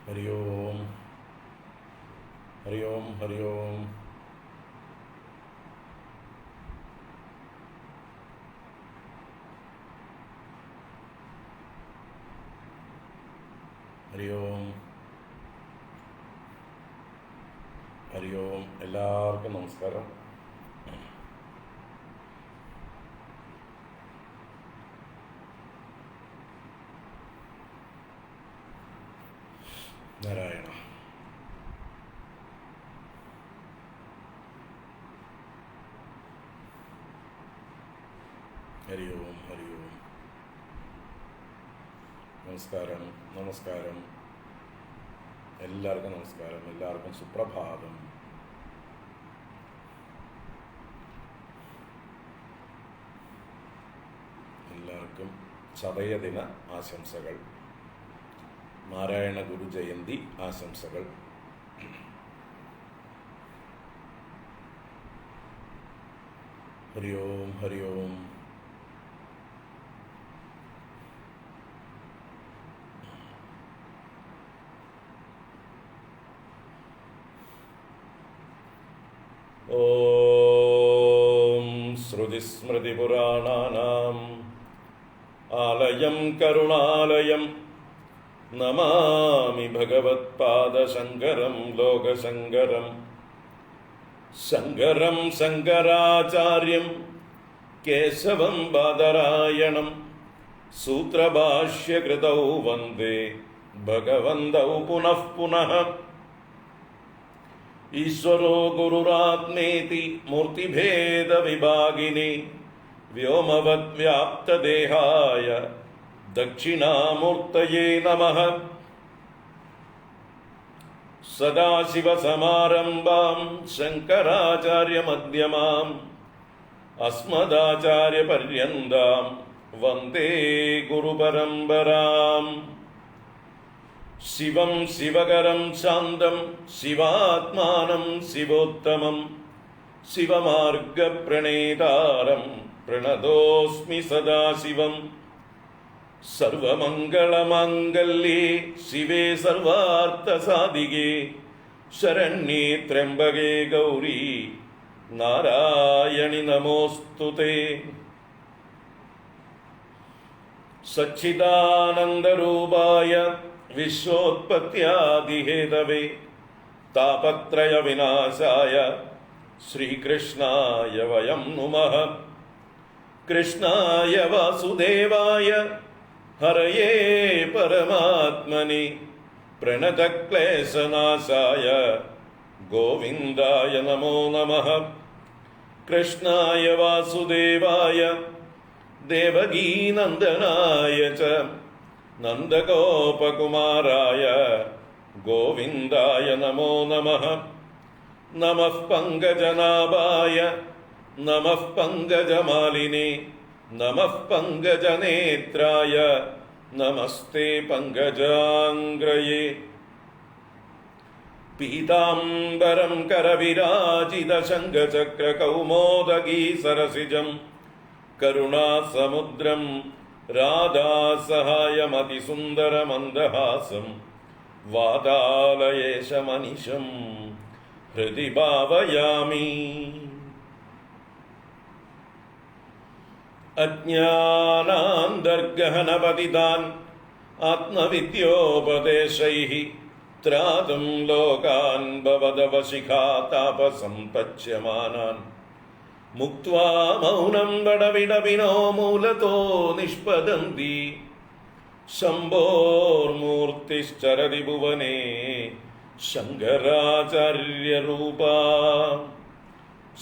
ഹരി ഓം ഹരി ഓം ഹരി ഓം. ഹരി ഓം ഹരി ഓം. എല്ലാവർക്കും നമസ്കാരം. നാരായണ. ഹരി ഓം ഹരി ഓം. നമസ്കാരം നമസ്കാരം. എല്ലാവർക്കും നമസ്കാരം. എല്ലാവർക്കും സുപ്രഭാതം. എല്ലാവർക്കും ചതയദിന ആശംസകൾ. നാരായണ ഗുരു ജയന്തി ആശംസകൾ. ഹരി ഓം ഹരി ഓം. ഓം ശ്രുതിസ്മൃതിപുരാണാനാം ആലയം കരുണാലയം നമാമി ഭഗവത്പാദശങ്കരം ലോകശങ്കരം. ശങ്കരം ശങ്കരാചാര്യം കേശവം ബാദരായണം സൂത്രഭാഷ്യകൃതൗ വന്ദേ ഭഗവന്തൗ പുനഃ പുനഃ. ഈശ്വരോ ഗുരുരാത്മേതി മൂർത്തിഭേദവിഭാഗിനി വ്യോമവദ്വ്യാപ്തദേഹായ ദക്ഷിണാമൂർത്തയേ നമഃ. സദാശിവസമാരംഭാം ശങ്കരാചാര്യമധ്യമാം അസ്മദാചാര്യപര്യന്താം വന്ദേ ഗുരുപരമ്പരാം. ശിവം ശിവകരം ശാന്തം ശിവാത്മാനം ശിവോത്തമം ശിവമാർഗപ്രണേതാരം പ്രണതോസ്മി സദാശിവം. സർവമംഗളമാംഗല്യേ ശിവേ സർവാർത്ഥസാധികേ ശരണ്യേ ത്രയംബകേ ഗൗരീ നാരായണി നമോസ്തുതേ. സച്ചിദാനന്ദരൂപായ വിശ്വോത്പത്യാദിഹേതവേ താപത്രയ വിനാശായ ശ്രീകൃഷ്ണായ വയം നുമഃ. കൃഷ്ണായ വാസുദേവായ ഹരയേ പരമാത്മനി പ്രണതക്ലേശനാശായ ഗോവിന്ദായ നമോ നമഃ. കൃഷ്ണായ വാസുദേവായ ദേവകീനന്ദനായ ച നന്ദഗോപകുമാരായ ഗോവിന്ദായ നമോ നമഃ. നമഃ പങ്കജനാഭായ നമഃ പങ്കജമാലിനേ നമഃ പങ്കജനേത്രായ നമസ്തേ പങ്കജാംഗ്രയേ. പീതാംബരം കരവിരാജിത ശംഖചക്രകൗമോദഗീ സരസിജം കരുണാസമുദ്രം രാധാസഹായമതിസുന്ദരമന്ദഹാസം വാതാലയേശമനിശം ഹൃദി ഭാവയാമി. അജ്ഞാനാന്തർഗഹനപതിതാൻ ആത്മവിദ്യോപദേശൈഃ ത്രാതും ലോകാൻ ഭവദവശിഖാ താപസം പച്യമാനാൻ മുക്ത്വാ മൗനം വടവിടവിനോ മൂലതോ നിഷ്പദന്തി. ശംഭോർമൂർത്തിശ്ചരതി ഭുവനേ ശങ്കരാചാര്യരൂപാ.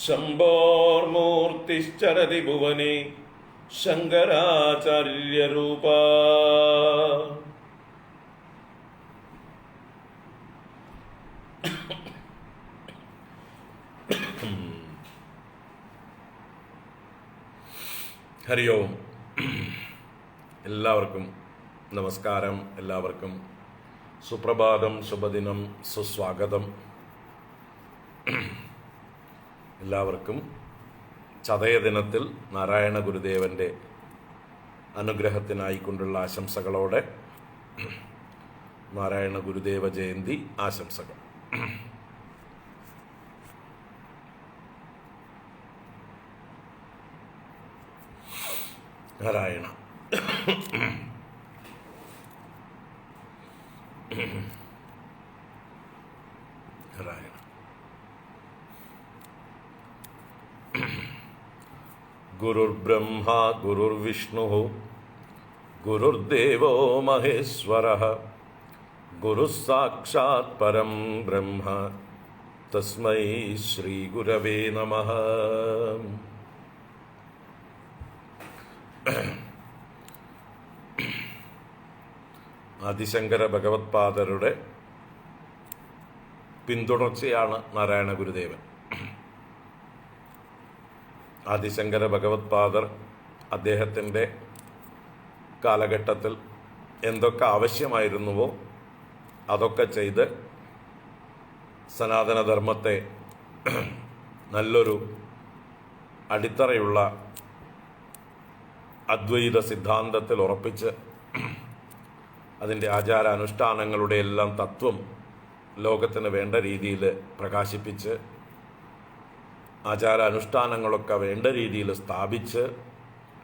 ശംഭോർമൂർത്തിശ്ചരതി ഭുവനേ ശങ്കരാചാര്യരൂപാ. ഹരി ഓം. എല്ലാവർക്കും നമസ്കാരം. എല്ലാവർക്കും സുപ്രഭാതം, ശുഭദിനം, സുസ്വാഗതം. എല്ലാവർക്കും ചതയദിനത്തിൽ നാരായണ ഗുരുദേവൻ്റെ അനുഗ്രഹത്തിനായിക്കൊണ്ടുള്ള ആശംസകളോടെ നാരായണ ഗുരുദേവ ജയന്തി ആശംസകൾ. നാരായണ നാരായണ. ഗുരുർബ്രഹ്മ ഗുരുർവിഷ്ണു ഗുരുർദേവോ മഹേശ്വരഃ ഗുരുസാക്ഷാത് പരം ബ്രഹ്മ തസ്മൈ ശ്രീ ഗുരവേ നമഃ. ആദിശങ്കര ഭഗവത്പാദരുടെ പിന്തുടർച്ചയാണ് നാരായണ ഗുരുദേവൻ. ആദിശങ്കര ഭഗവത്പാദർ അദ്ദേഹത്തിൻ്റെ കാലഘട്ടത്തിൽ എന്തൊക്കെ ആവശ്യമായിരുന്നുവോ അതൊക്കെ ചെയ്ത് സനാതനധർമ്മത്തെ നല്ലൊരു അടിത്തറയുള്ള അദ്വൈത സിദ്ധാന്തത്തിൽ ഉറപ്പിച്ച് അതിൻ്റെ ആചാരാനുഷ്ഠാനങ്ങളുടെ എല്ലാം തത്വം ലോകത്തിന് വേണ്ട രീതിയിൽ പ്രകാശിപ്പിച്ച് ആചാരാനുഷ്ഠാനങ്ങളൊക്കെ വേണ്ട രീതിയിൽ സ്ഥാപിച്ച്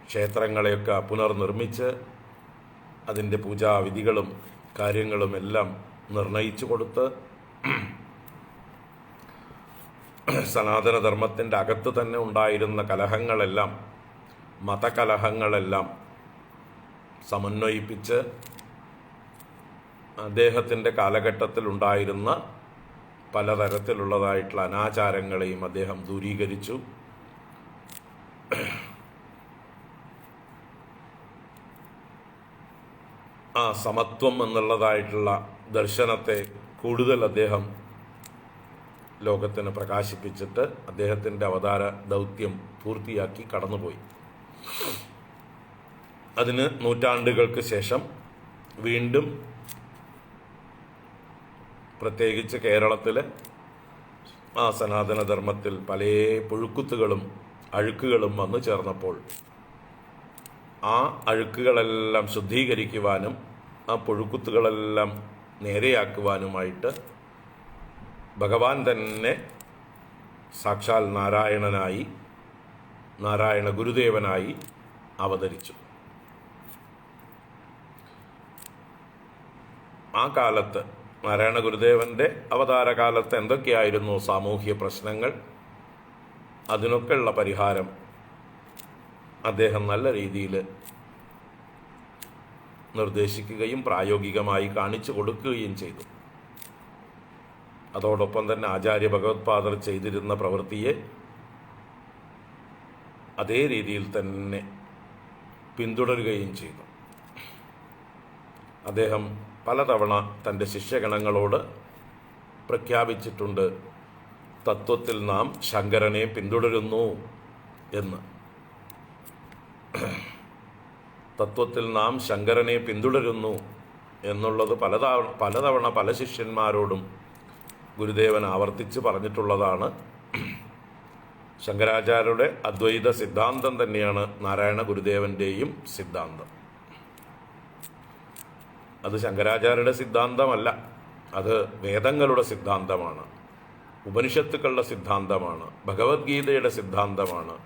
ക്ഷേത്രങ്ങളെയൊക്കെ പുനർനിർമ്മിച്ച് അതിൻ്റെ പൂജാവിധികളും കാര്യങ്ങളും എല്ലാം നിർണയിച്ചു കൊടുത്ത് സനാതനധർമ്മത്തിൻ്റെ അകത്ത് തന്നെ ഉണ്ടായിരുന്ന കലഹങ്ങളെല്ലാം മതകലഹങ്ങളെല്ലാം സമന്വയിപ്പിച്ച് അദ്ദേഹത്തിൻ്റെ കാലഘട്ടത്തിൽ ഉണ്ടായിരുന്ന പലതരത്തിലുള്ളതായിട്ടുള്ള അനാചാരങ്ങളെയും അദ്ദേഹം ദൂരീകരിച്ചു. ആ സമത്വം എന്നുള്ളതായിട്ടുള്ള ദർശനത്തെ കൂടുതൽ അദ്ദേഹം ലോകത്തിന് പ്രകാശിപ്പിച്ചിട്ട് അദ്ദേഹത്തിൻ്റെ അവതാര ദൗത്യം പൂർത്തിയാക്കി കടന്നുപോയി. അതിന് നൂറ്റാണ്ടുകൾക്ക് ശേഷം വീണ്ടും പ്രത്യേകിച്ച് കേരളത്തിൽ ആ സനാതനധർമ്മത്തിൽ പല പുഴുക്കുത്തുകളും അഴുക്കുകളും വന്നു ചേർന്നപ്പോൾ ആ അഴുക്കുകളെല്ലാം ശുദ്ധീകരിക്കുവാനും ആ പുഴുക്കുത്തുകളെല്ലാം നേരെയാക്കുവാനുമായിട്ട് ഭഗവാൻ തന്നെ സാക്ഷാൽ നാരായണനായി നാരായണ ഗുരുദേവനായി അവതരിച്ചു. ആ കാലത്ത് നാരായണ ഗുരുദേവൻ്റെ അവതാരകാലത്ത് എന്തൊക്കെയായിരുന്നു സാമൂഹ്യ പ്രശ്നങ്ങൾ, അതിനൊക്കെയുള്ള പരിഹാരം അദ്ദേഹം നല്ല രീതിയിൽ നിർദ്ദേശിക്കുകയും പ്രായോഗികമായി കാണിച്ചു കൊടുക്കുകയും ചെയ്തു. അതോടൊപ്പം തന്നെ ആചാര്യ ഭഗവത്പാദർ ചെയ്തിരുന്ന പ്രവൃത്തിയെ അതേ രീതിയിൽ തന്നെ പിന്തുടരുകയും ചെയ്തു. അദ്ദേഹം പലതവണ തൻ്റെ ശിഷ്യഗണങ്ങളോട് പ്രഖ്യാപിച്ചിട്ടുണ്ട്, തത്വത്തിൽ നാം ശങ്കരനെ പിന്തുടരുന്നു എന്ന്. തത്വത്തിൽ നാം ശങ്കരനെ പിന്തുടരുന്നു എന്നുള്ളത് പലതവണ പല ശിഷ്യന്മാരോടും ഗുരുദേവൻ ആവർത്തിച്ച് പറഞ്ഞിട്ടുള്ളതാണ്. ശങ്കരാചാര്യരുടെ അദ്വൈത സിദ്ധാന്തം തന്നെയാണ് നാരായണ ഗുരുദേവൻ്റെയും സിദ്ധാന്തം. അത് ശങ്കരാചാര്യരുടെ സിദ്ധാന്തമല്ല, അത് വേദങ്ങളുടെ സിദ്ധാന്തമാണ്, ഉപനിഷത്തുക്കളുടെ സിദ്ധാന്തമാണ്, ഭഗവത്ഗീതയുടെ സിദ്ധാന്തമാണ്,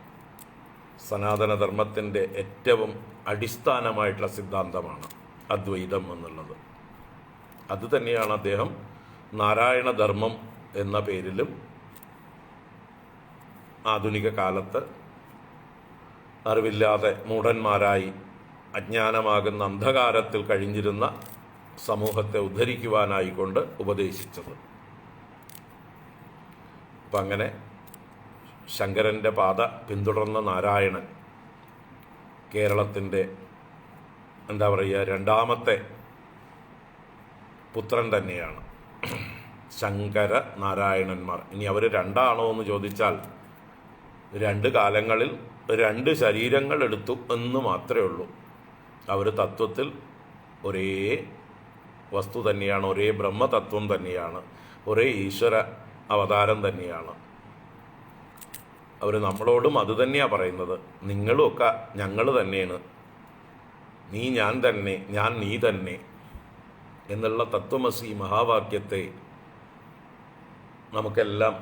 സനാതനധർമ്മത്തിൻ്റെ ഏറ്റവും അടിസ്ഥാനമായിട്ടുള്ള സിദ്ധാന്തമാണ് അദ്വൈതം എന്നുള്ളത്. അത് തന്നെയാണ് അദ്ദേഹം നാരായണധർമ്മം എന്ന പേരിലും ആധുനിക കാലത്ത് അറിവില്ലാതെ മൂഢന്മാരായി അജ്ഞാനമാകുന്ന അന്ധകാരത്തിൽ കഴിഞ്ഞിരുന്ന സമൂഹത്തെ ഉദ്ധരിക്കുവാനായിക്കൊണ്ട് ഉപദേശിച്ചത്. അപ്പം അങ്ങനെ ശങ്കരൻ്റെ പാത പിന്തുടർന്ന നാരായണൻ കേരളത്തിൻ്റെ രണ്ടാമത്തെ പുത്രൻ തന്നെയാണ്. ശങ്കര നാരായണന്മാർ. ഇനി അവർ രണ്ടാണോ എന്ന് ചോദിച്ചാൽ രണ്ട് കാലങ്ങളിൽ രണ്ട് ശരീരങ്ങൾ എടുത്തു എന്ന് മാത്രമേ ഉള്ളൂ. അവർ തത്വത്തിൽ ഒരേ വസ്തു തന്നെയാണ്, ഒരേ ബ്രഹ്മതത്വം തന്നെയാണ്, ഒരേ ഈശ്വര അവതാരം തന്നെയാണ്. അവർ നമ്മളോടും അത് തന്നെയാണ് പറയുന്നത്, നിങ്ങളുമൊക്കെ ഞങ്ങൾ തന്നെയാണ്, നീ ഞാൻ തന്നെ, ഞാൻ നീ തന്നെ എന്നുള്ള തത്വമസി മഹാവാക്യത്തെ നമുക്കെല്ലാം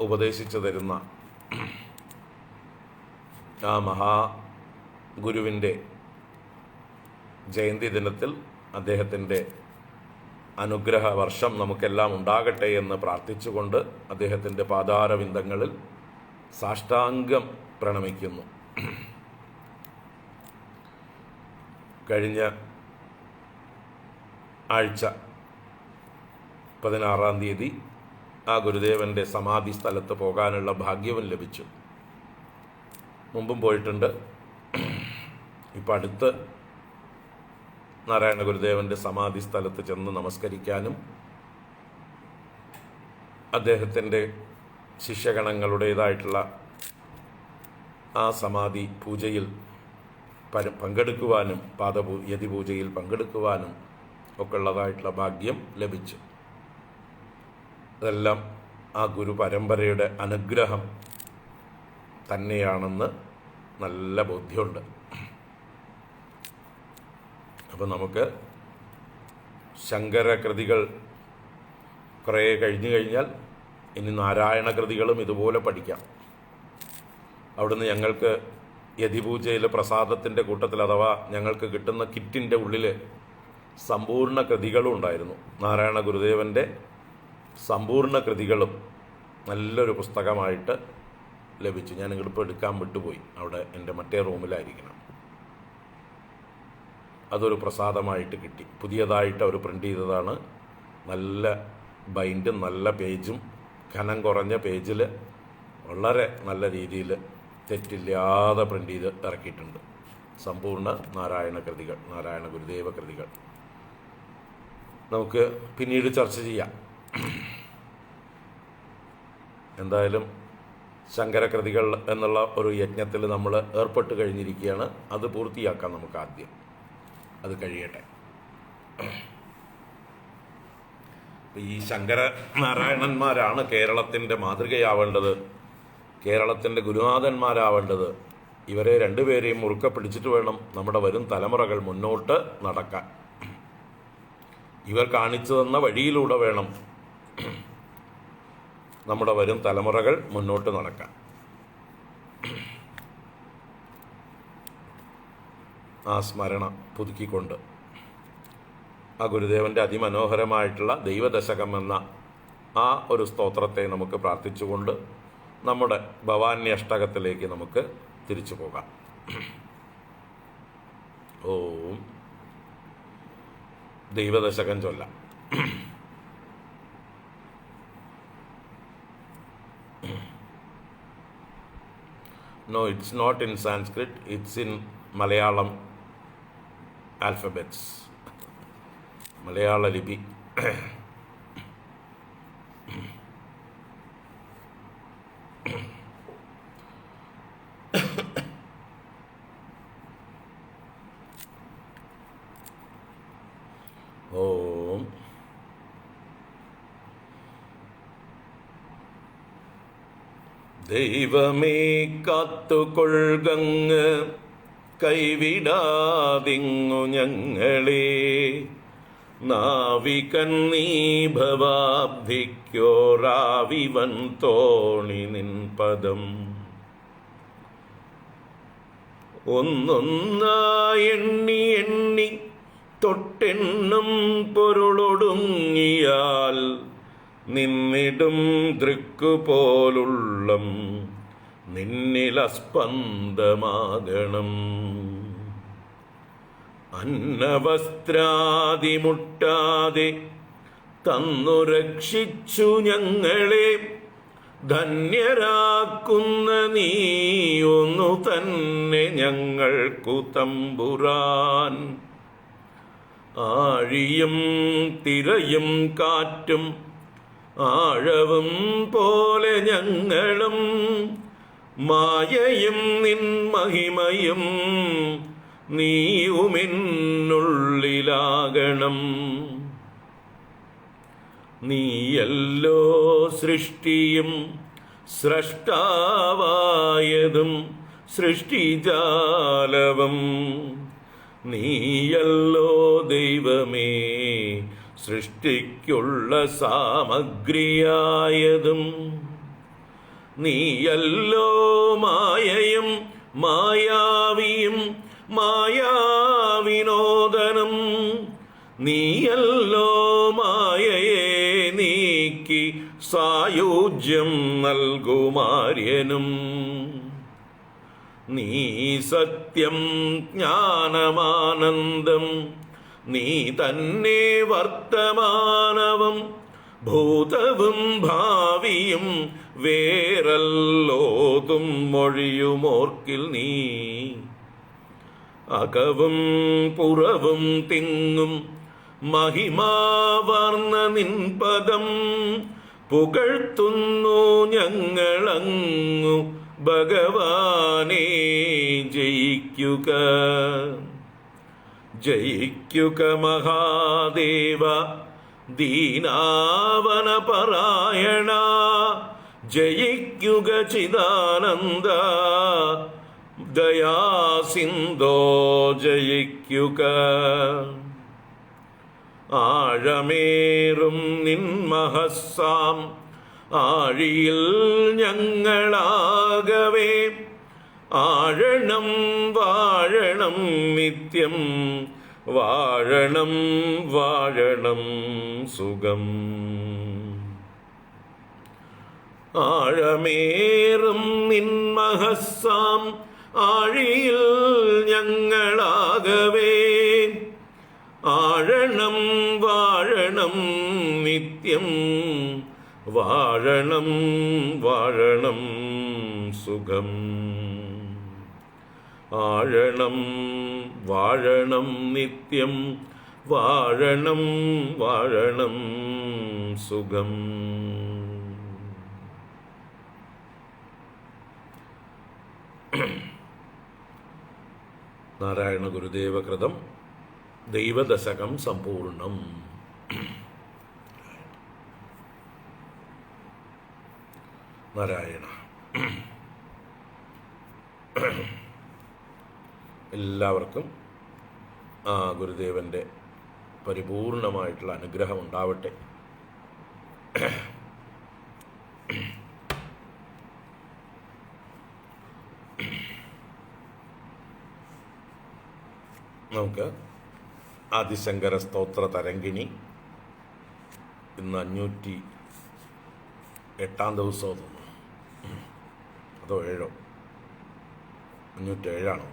ഉപദേശിച്ചു തരുന്ന ആ മഹാഗുരുവിൻ്റെ ജയന്തി ദിനത്തിൽ അദ്ദേഹത്തിൻ്റെ അനുഗ്രഹ വർഷം നമുക്കെല്ലാം ഉണ്ടാകട്ടെ എന്ന് പ്രാർത്ഥിച്ചുകൊണ്ട് അദ്ദേഹത്തിൻ്റെ പാതാരവിന്ദങ്ങളിൽ സാഷ്ടാംഗം പ്രണമിക്കുന്നു. കഴിഞ്ഞ ആഴ്ച 16-ാം തീയതി ആ ഗുരുദേവൻ്റെ സമാധി സ്ഥലത്ത് പോകാനുള്ള ഭാഗ്യവും ലഭിച്ചു. മുമ്പും പോയിട്ടുണ്ട്. ഇപ്പം അടുത്ത് നാരായണ ഗുരുദേവൻ്റെ സമാധി സ്ഥലത്ത് ചെന്ന് നമസ്കരിക്കാനും അദ്ദേഹത്തിൻ്റെ ശിഷ്യഗണങ്ങളുടേതായിട്ടുള്ള ആ സമാധി പൂജയിൽ പങ്കെടുക്കുവാനും യതിപൂജയിൽ പങ്കെടുക്കുവാനും ഒക്കെ ഉള്ളതായിട്ടുള്ള ഭാഗ്യം ലഭിച്ചു. അതെല്ലാം ആ ഗുരു പരമ്പരയുടെ അനുഗ്രഹം തന്നെയാണെന്ന് നല്ല ബോധ്യമുണ്ട്. അപ്പോൾ നമുക്ക് ശങ്കരകൃതികൾ കുറേ കഴിഞ്ഞു കഴിഞ്ഞാൽ ഇനി നാരായണ കൃതികളും ഇതുപോലെ പഠിക്കാം. അവിടുന്ന് ഞങ്ങൾക്ക് യതിപൂജയിലെ പ്രസാദത്തിൻ്റെ കൂട്ടത്തിൽ അഥവാ ഞങ്ങൾക്ക് കിട്ടുന്ന കിറ്റിൻ്റെ ഉള്ളിൽ സമ്പൂർണ്ണ കൃതികളും ഉണ്ടായിരുന്നു. നാരായണ ഗുരുദേവൻ്റെ സമ്പൂർണ്ണ കൃതികളും നല്ലൊരു പുസ്തകമായിട്ട് ലഭിച്ചു. ഞാൻ ഇങ്ങോട്ട് എടുക്കാൻ വിട്ടുപോയി. അവിടെ എൻ്റെ മറ്റേ റൂമിലായിരിക്കണം. അതൊരു പ്രസാദമായിട്ട് കിട്ടി. പുതിയതായിട്ട് അവർ പ്രിൻ്റ് ചെയ്തതാണ്. നല്ല ബൈൻഡും നല്ല പേജും കനം കുറഞ്ഞ പേജിൽ വളരെ നല്ല രീതിയിൽ തെറ്റില്ലാതെ പ്രിൻ്റ് ചെയ്ത് ഇറക്കിയിട്ടുണ്ട്. സമ്പൂർണ്ണ നാരായണ കൃതികൾ, നാരായണ ഗുരുദേവ കൃതികൾ നമുക്ക് പിന്നീട് ചർച്ച ചെയ്യാം. എന്തായാലും ശങ്കരകൃതികൾ എന്നുള്ള ഒരു യജ്ഞത്തിൽ നമ്മൾ ഏർപ്പെട്ട് കഴിഞ്ഞിരിക്കുകയാണ്. അത് പൂർത്തിയാക്കാം നമുക്ക് ആദ്യം. അത് കഴിയട്ടെ. ഈ ശങ്കരനാരായണന്മാരാണ് കേരളത്തിൻ്റെ മാതൃകയാവേണ്ടത്, കേരളത്തിൻ്റെ ഗുരുനാഥന്മാരാവേണ്ടത്. ഇവരെ രണ്ടുപേരെയും മുറുക്കെ പിടിച്ചിട്ട് വേണം നമ്മുടെ വരും തലമുറകൾ മുന്നോട്ട് നടക്കാൻ. ഇവർ കാണിച്ചു തന്ന വഴിയിലൂടെ വേണം നമ്മുടെ വരും തലമുറകൾ മുന്നോട്ട് നടക്കാൻ. ആ സ്മരണ പുതുക്കിക്കൊണ്ട് ആ ഗുരുദേവൻ്റെ അതിമനോഹരമായിട്ടുള്ള ദൈവദശകം എന്ന ആ ഒരു സ്തോത്രത്തെ നമുക്ക് പ്രാർത്ഥിച്ചുകൊണ്ട് നമ്മുടെ ഭവാന്യ അഷ്ടകത്തിലേക്ക് നമുക്ക് തിരിച്ചു പോകാം. ഓം ദൈവദശകം ചൊല്ലാം. No, it's not in Sanskrit, it's in Malayalam alphabets. മലയാള ലിപി. ഓം ദൈവമേ കാത്തുകൊള്ളുകങ്ങ് കൈവിടാതിങ്ങു ഞങ്ങളെ, നാവികൻ നീ ഭവാബ്ധിക്കോറാവിവൻ തോണി നിൻ പദം. ഒന്നൊന്നായി എണ്ണി എണ്ണി തൊട്ടെണ്ണും പൊരുളൊടുങ്ങിയാൽ നിന്നിടും ദൃക്കുപോലുള്ളം നിന്നിലസ്പന്ദമാകണം. അന്നവസ്ത്രാദിമുട്ടാതെ തന്നു രക്ഷിച്ചു ഞങ്ങളെ, ധന്യരാക്കുന്ന നീയൊന്നു തന്നെ ഞങ്ങൾക്കു തമ്പുരാൻ. ആഴിയും തിരയും കാറ്റും ആഴവും പോലെ ഞങ്ങളും, മായയും നിൻ മഹിമയും നീയുമെന്നുള്ളിലാകണം. നീയല്ലോ സൃഷ്ടിയും സ്രഷ്ടാവായതും സൃഷ്ടിജാലവും, നീയല്ലോ ദൈവമേ സൃഷ്ടിക്കുള്ള സാമഗ്രിയായതും നീയല്ലോ. മായയും മായാവിയും മായാവിനോദനം നീയല്ലോ. മായയെ നീക്കി സായുജ്യം നൽകുമാര്യനും നീ. സത്യം ജ്ഞാനമാനന്ദം നീ തന്നെ. വർത്തമാനവും ഭൂതവും ഭാവിയും വേറല്ലോതും മൊഴിയുമോർക്കിൽ നീ. അകവും പുറവും തിങ്ങും മഹിമാവർണ്ണ നിൻപദം പുകഴ്ത്തുന്നു ഞങ്ങളങ്ങു ഭഗവാനേ. ജയിക്കുക ജയിക്കുക മഹാദേവ ദീനാവനപരായണ. ജയിക്കുക ചിദാനന്ദ ദയാസിന്ധോ. ജയിക്കുക ആഴമേറും നിൻമഹസ്സാം ആഴിയിൽ ഞങ്ങളാകവേ. ആഴണം വാഴണം നിത്യം വാഴണം വാഴണം സുഖം. ആഴമേറും നിൻമഹസ്സാം ആഴിയിൽ ഞങ്ങളാകവേ. ആഴണം വാഴണം നിത്യം വാഴണം വാഴണം സുഖം. ആഴണം വാഴണം നിത്യം വാഴണം വാഴണം സുഖം. നാരായണ ഗുരുദേവ കൃതം ദൈവദശകം സമ്പൂർണം. നാരായണ. എല്ലാവർക്കും ആ ഗുരുദേവൻ്റെ പരിപൂർണമായിട്ടുള്ള അനുഗ്രഹം ഉണ്ടാവട്ടെ. നമുക്ക് ആദിശങ്കര സ്തോത്ര തരംഗിണി ഇന്ന് 508 ദിവസമോ തോന്നുന്നു, അതോ 7, 507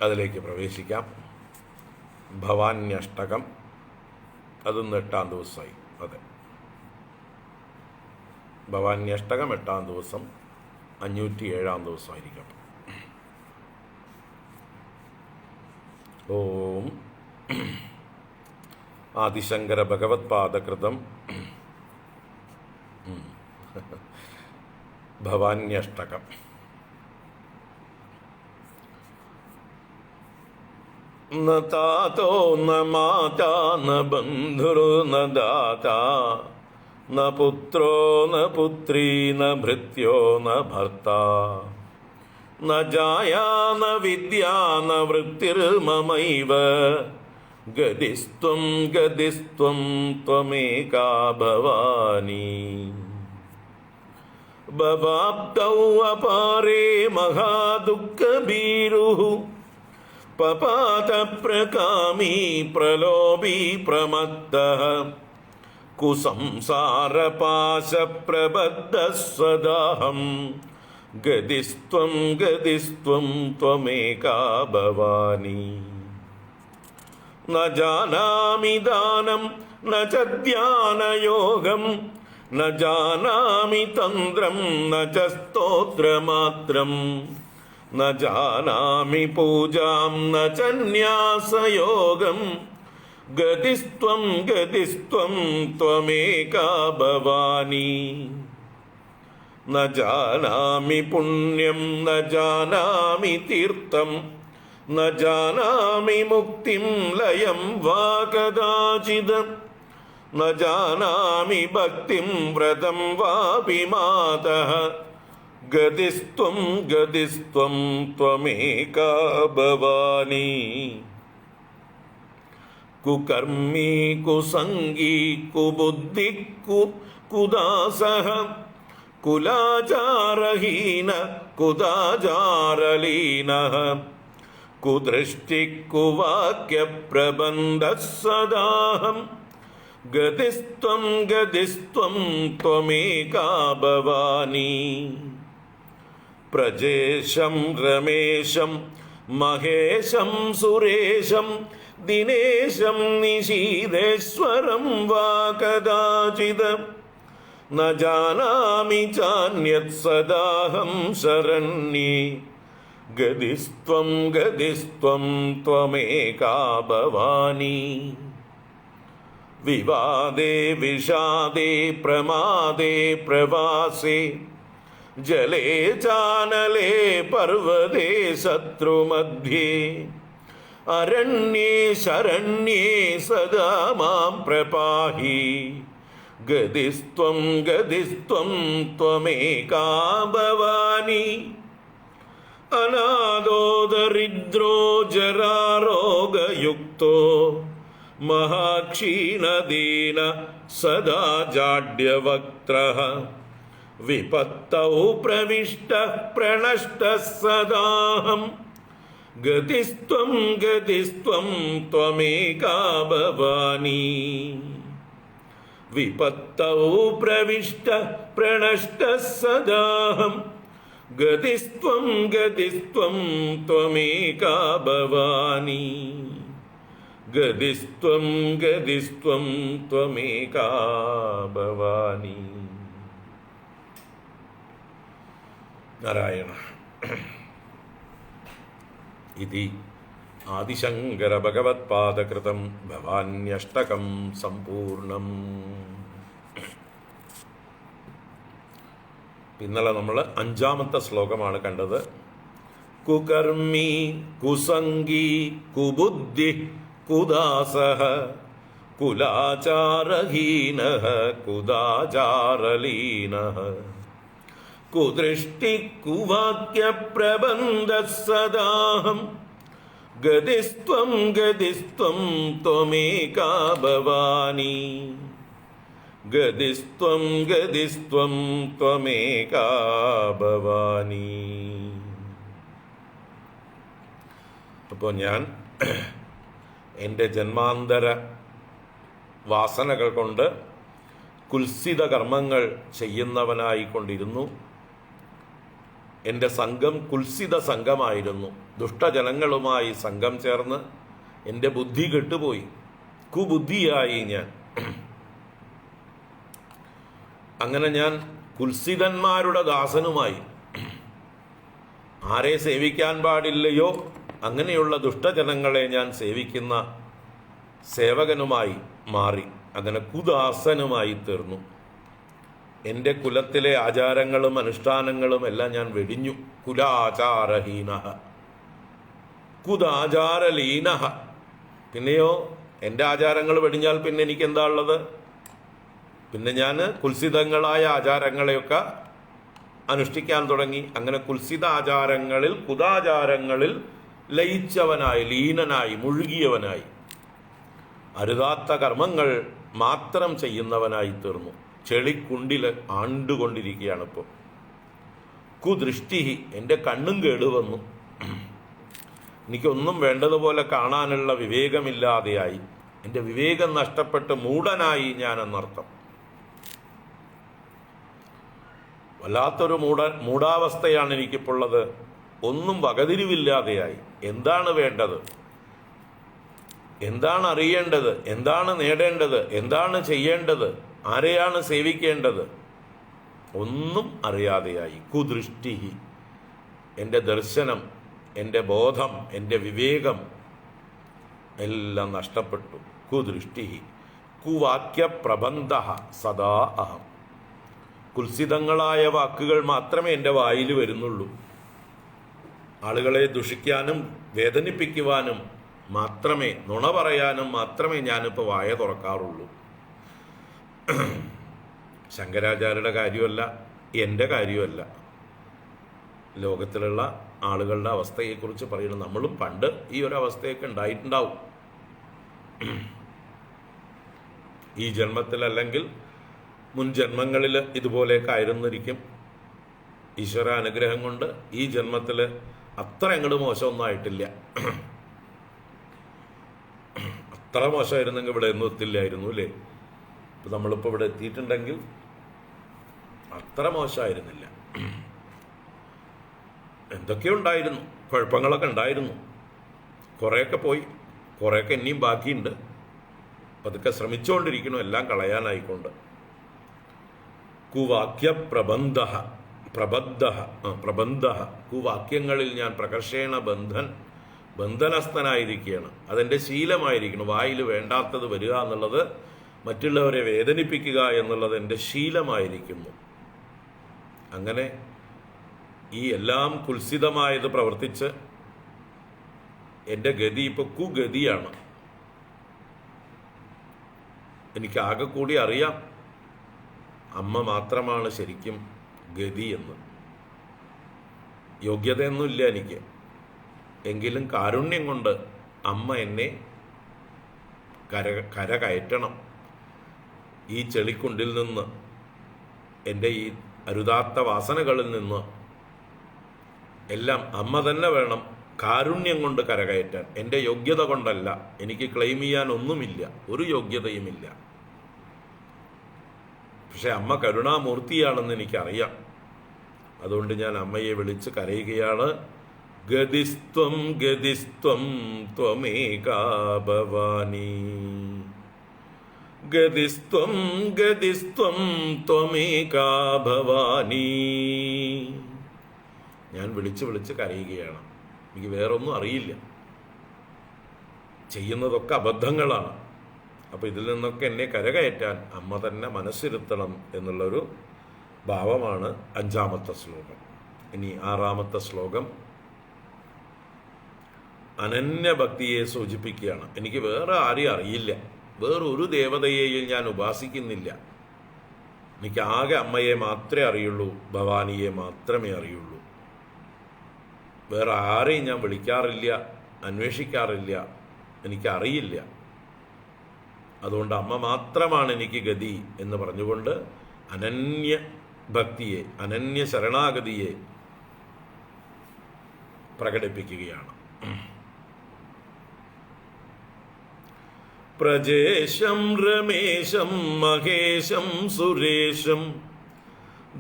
അതിലേക്ക് പ്രവേശിക്കാം. ഭവാന്യഷ്ടകം അതൊന്ന് 8 ദിവസമായി. അതെ, ഭവാന്യഷ്ടകം 8 ദിവസം, 507 ദിവസമായിരിക്കും. ഓം ആദിശങ്കര ഭഗവത്പാദകൃതം ഭവാന്യഷ്ടകം. ന താതോ ന മാതാ ന ബന്ധുരു ന ദാതാ ന പുത്രോ ന പുത്രീ ന ഭൃത്യോ ന ഭർത്താ ന ജായാ ന വിദ്യാ ന വൃത്തിർമമൈവ ഗതിസ്ത്വം ഗതിസ്ത്വം ത്വമേകാ ഭവാനി. ഭവാബ്ദൗ അപാരേ മഹാദുഃഖഭീരുഃ പപാത പ്രകാമീ പ്രലോഭീ പ്രമത്തഃ കുസംസാരപാശപ്രബദ്ധസ്വദാഹം ഗതിസ്ത്വം ഗതിസ്ത്വം ത്വമേകാ ഭവാനി. ന ജാനാമി ദാനം ന ച ധ്യാനയോഗം ന ജാനാമി തന്ത്രം ന ച സ്തോത്രമാത്രം ന ജാനാമി പൂജാം ന ച ന്യാസയോഗം ഗതിസ്ത്വം ഗതിസ്ത്വം ത്വമേകാ ഭവാനി. ന ജാനാമി പുണ്യം ന ജാനാമി തീർത്ഥം ന ജാനാമി മുക്തിം ലയം വാ കദാചിത് ന ജാനാമി ഭക്തിം വ്രതം വാപി മാതഃ ഗതിസ്ത്വം ഗതിസ്ത്വം ത്വമേകാ ഭവാനി. കുകർമ്മി കുസംഗീ കുബുദ്ധി കുദാസഃ കുലാചാരഹീന കുദാചാരലീനഃ കുദൃഷ്ടി കുവാക്യപ്രബന്ധഃ സദാഹം ഗതിസ്ത്വം ഗതിസ്ത്വം ത്വമേകാ ഭവാനി. പ്രജേശം രമേശം മഹേശം സുരേശം ദിനേശം നിശീതേശ്വരം വാ കദാചിത് ന ജാനാമി ചാന്യത് സദാഹം ശരണ്യേ ഗതിസ്ത്വം ഗതിസ്ത്വം ത്വമേകാ ഭവാനി. വിവാദേ വിഷാദേ പ്രമാദേ പ്രവാസേ ജലേ ചാനലേ പർവതേ ശത്രുമധ്യേ അരണ്യേ ശരണ്യേ സദാ മാം പ്രപാഹി. ഗതിസ്ത്വം ഗതിസ്ത്വം ത്വമേകാ ഭവാനി. അനാദോ ദരിദ്രോ ജരാരോഗയുക്തോ മഹാക്ഷീണദീന സദാ ജാഡ്യവക്ത്രഃ വിപത്തൗ പ്രവിഷ്ടഃ പ്രണഷ്ടഃ സദാഹം ഗതിസ്ത്വം ഗതിസ്ത്വം ത്വമേകാ ഭവാനി. വിപത്തൗ പ്രവിഷ്ടഃ പ്രണഷ്ടഃ സദാഹം ഗതിസ്ത്വം ഗതിസ്ത്വം ത്വമേകാ ഭവാനി. ഗതിസ്ത്വം ഗതിസ്ത്വം ത്വമേകാ ഭവാനി. നാരായണ. ഇതി ആദിശങ്കര ഭഗവത്പാദകൃതം ഭവാന്യഷ്ടകം സമ്പൂർണം. ഇന്നലെ നമ്മൾ 5-ാമത്തെ ശ്ലോകമാണ് കണ്ടത്. കുകർമ്മി കുസംഗീ കുബുദ്ധി കുദാസഃ കുലാചാരഹീനഃ കുദാചാരലീനഃ കുദൃഷ്ടി കുവാക്യപ്രബന്ധഃ സദാഹം ഗതിസ്ത്വം ഗതിസ്ത്വം ത്വമേകാ ഭവാനി. ഗതിസ്ത്വം ഗതിസ്ത്വം ത്വമേകാ ഭവാനി. അപ്പോൾ ഞാൻ എൻ്റെ ജന്മാന്തര വാസനകൾ കൊണ്ട് കുൽസിത കർമ്മങ്ങൾ ചെയ്യുന്നവനായിക്കൊണ്ടിരുന്നു. എൻ്റെ സംഘം കുൽസിത സംഘമായിരുന്നു. ദുഷ്ടജനങ്ങളുമായി സംഘം ചേർന്ന് എൻ്റെ ബുദ്ധി കെട്ടുപോയി. കുബുദ്ധിയായി ഞാൻ. അങ്ങനെ ഞാൻ കുൽസിതന്മാരുടെ ദാസനുമായി. ആരെ സേവിക്കാൻ പാടില്ലയോ അങ്ങനെയുള്ള ദുഷ്ടജനങ്ങളെ ഞാൻ സേവിക്കുന്ന സേവകനുമായി മാറി. അങ്ങനെ കുദാസനുമായി തീർന്നു. എൻ്റെ കുലത്തിലെ ആചാരങ്ങളും അനുഷ്ഠാനങ്ങളും എല്ലാം ഞാൻ വെടിഞ്ഞു. കുലാചാരഹീനഃ കുദാചാരലീനഃ. പിന്നെയോ എൻ്റെ ആചാരങ്ങൾ വെടിഞ്ഞാൽ പിന്നെ എനിക്ക് എന്താ ഉള്ളത്? പിന്നെ ഞാൻ കുൽസിതങ്ങളായ ആചാരങ്ങളെയൊക്കെ അനുഷ്ഠിക്കാൻ തുടങ്ങി. അങ്ങനെ കുൽസിത ആചാരങ്ങളിൽ കുദാചാരങ്ങളിൽ ലയിച്ചവനായി, ലീനനായി, മുഴുകിയവനായി, അരുതാത്ത കർമ്മങ്ങൾ മാത്രം ചെയ്യുന്നവനായി തീർന്നു. ചെളിക്കുണ്ടിൽ ആണ്ടുകൊണ്ടിരിക്കുകയാണ് ഇപ്പോൾ. കുദൃഷ്ടി, എൻ്റെ കണ്ണും കേടുവന്നു. എനിക്കൊന്നും വേണ്ടതുപോലെ കാണാനുള്ള വിവേകമില്ലാതെയായി. എൻ്റെ വിവേകം നഷ്ടപ്പെട്ട് മൂഢനായി ഞാൻ എന്നർത്ഥം. വല്ലാത്തൊരു മൂഢാവസ്ഥയാണ് എനിക്കിപ്പോൾ ഉള്ളത്. ഒന്നും വകതിരിവില്ലാതെയായി. എന്താണ് വേണ്ടത്? എന്താണ് അറിയേണ്ടത്? എന്താണ് നേടേണ്ടത്? എന്താണ് ചെയ്യേണ്ടത്? ആരെയാണ് സേവിക്കേണ്ടത്? ഒന്നും അറിയാതെയായി. കുദൃഷ്ടി, എൻ്റെ ദർശനം, എൻ്റെ ബോധം, എൻ്റെ വിവേകം എല്ലാം നഷ്ടപ്പെട്ടു. കുദൃഷ്ടി കുവാക്യപ്രബന്ധ സദാ അഹം. കുൽസിതങ്ങളായ വാക്കുകൾ മാത്രമേ എൻ്റെ വായിൽ വരുന്നുള്ളൂ. ആളുകളെ ദുഷിക്കാനും വേദനിപ്പിക്കുവാനും മാത്രമേ, നുണ പറയാനും മാത്രമേ ഞാനിപ്പോൾ വായ തുറക്കാറുള്ളൂ. ശങ്കരാചാര്യരുടെ കാര്യമല്ല, എൻ്റെ കാര്യമല്ല, ലോകത്തിലുള്ള ആളുകളുടെ അവസ്ഥയെക്കുറിച്ച് പറയുന്നത്. നമ്മളും പണ്ട് ഈ ഒരു അവസ്ഥയൊക്കെ ഉണ്ടായിട്ടുണ്ടാവും. ഈ ജന്മത്തിലല്ലെങ്കിൽ മുൻ ജന്മങ്ങളിൽ ഇതുപോലെയൊക്കെ ആയിരുന്നിരിക്കും. ഈശ്വര അനുഗ്രഹം കൊണ്ട് ഈ ജന്മത്തിൽ അത്ര അങ്ങോട്ട് മോശമൊന്നും ആയിട്ടില്ല. അത്ര മോശമായിരുന്നെങ്കിൽ ഇവിടെ ഒന്നും എത്തില്ലായിരുന്നു അല്ലേ? ഇപ്പം നമ്മളിപ്പോൾ ഇവിടെ എത്തിയിട്ടുണ്ടെങ്കിൽ അത്ര മോശമായിരുന്നില്ല. എന്തൊക്കെയോ ഉണ്ടായിരുന്നു, കുഴപ്പങ്ങളൊക്കെ ഉണ്ടായിരുന്നു. കുറേയൊക്കെ പോയി, കുറേയൊക്കെ ഇനിയും ബാക്കിയുണ്ട്. അതൊക്കെ ശ്രമിച്ചുകൊണ്ടിരിക്കണം എല്ലാം കളയാനായിക്കൊണ്ട്. കുവാക്യ പ്രബന്ധ കുവാക്യങ്ങളിൽ ഞാൻ പ്രകർഷേണ ബന്ധനസ്ഥനായിരിക്കുകയാണ്. അതെൻ്റെ ശീലമായിരിക്കണം. വായിൽ വേണ്ടാത്തത് വരിക എന്നുള്ളത്, മറ്റുള്ളവരെ വേദനിപ്പിക്കുക എന്നുള്ളത് എൻ്റെ ശീലമായിരിക്കുന്നു. അങ്ങനെ ഈ എല്ലാം കുൽസിതമായത് പ്രവർത്തിച്ച് എൻ്റെ ഗതി ഇപ്പോൾ കുഗതിയാണ്. എനിക്ക് ആകെ കൂടി അറിയാം അമ്മ മാത്രമാണ് ശരിക്കും ഗതി എന്ന്. യോഗ്യതയൊന്നുമില്ല എനിക്ക്, എങ്കിലും കാരുണ്യം കൊണ്ട് അമ്മ എന്നെ കര കയറ്റണം. ഈ ചെളിക്കുണ്ടിൽ നിന്ന്, എൻ്റെ ഈ അരുതാത്ത വാസനകളിൽ നിന്ന് എല്ലാം അമ്മ തന്നെ വേണം കാരുണ്യം കൊണ്ട് കരകയറ്റാൻ. എൻ്റെ യോഗ്യത കൊണ്ടല്ല. എനിക്ക് ക്ലെയിം ചെയ്യാൻ ഒന്നുമില്ല, ഒരു യോഗ്യതയുമില്ല. പക്ഷെ അമ്മ കരുണാമൂർത്തിയാണെന്ന് എനിക്കറിയാം. അതുകൊണ്ട് ഞാൻ അമ്മയെ വിളിച്ച് കരയുകയാണ്. ഗതിസ്ത്വം ഗതിസ്ത്വം ത്വമേകാ ഭവാനി, ഗതിസ്ത്വം ഗതിസ്ത്വം ത്വമേകാ ഭവാനി. ഞാൻ വിളിച്ച് വിളിച്ച് കരയുകയാണ്. എനിക്ക് വേറൊന്നും അറിയില്ല. ചെയ്യുന്നതൊക്കെ അബദ്ധങ്ങളാണ്. അപ്പോൾ ഇതിൽ നിന്നൊക്കെ എന്നെ കരകയറ്റാൻ അമ്മ തന്നെ മനസ്സിരുത്തണം എന്നുള്ളൊരു ഭാവമാണ് 5-ാമത്തെ ശ്ലോകം. ഇനി 6-ാമത്തെ ശ്ലോകം അനന്യഭക്തിയെ സൂചിപ്പിക്കുകയാണ്. എനിക്ക് വേറെ ആരെയും അറിയില്ല, വേറൊരു ദേവതയെയും ഞാൻ ഉപാസിക്കുന്നില്ല. എനിക്ക് ആകെ അമ്മയെ മാത്രമേ അറിയുള്ളൂ, ഭവാനിയെ മാത്രമേ അറിയുള്ളൂ. വേറെ ആരെയും ഞാൻ വിളിക്കാറില്ല, അന്വേഷിക്കാറില്ല, എനിക്കറിയില്ല. അതുകൊണ്ട് അമ്മ മാത്രമാണ് എനിക്ക് ഗതി എന്ന് പറഞ്ഞുകൊണ്ട് അനന്യ ഭക്തിയെ, അനന്യ ശരണാഗതിയെ പ്രകടിപ്പിക്കുകയാണ്. പ്രജേശം രമേശം മഹേശം സുരേശം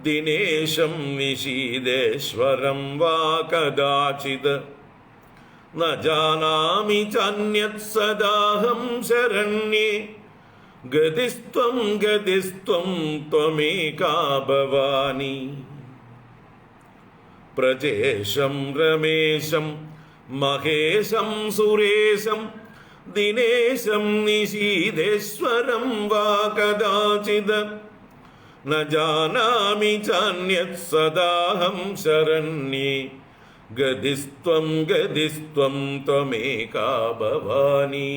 ദിനേശം നിശീതേശ്വരം വാ കദാചിത് ന ജാനാമി ചാന്യത് സദാഹം ശരണ്യേ ഗതിസ്ത്വം ഗതിസ്ത്വം ത്വമേകാ ഭവാനി. പ്രജേശം രമേശം മഹേശം സുരേശം ദിനേശം നിശീതേശ്വരം വാ കദാചിത് ന ജാനാമി ചാന്യത് സദാഹം ശരണ്യേ ഗതിസ്ത്വം ഗതിസ്ത്വം ത്വമേകാ ഭവാനി,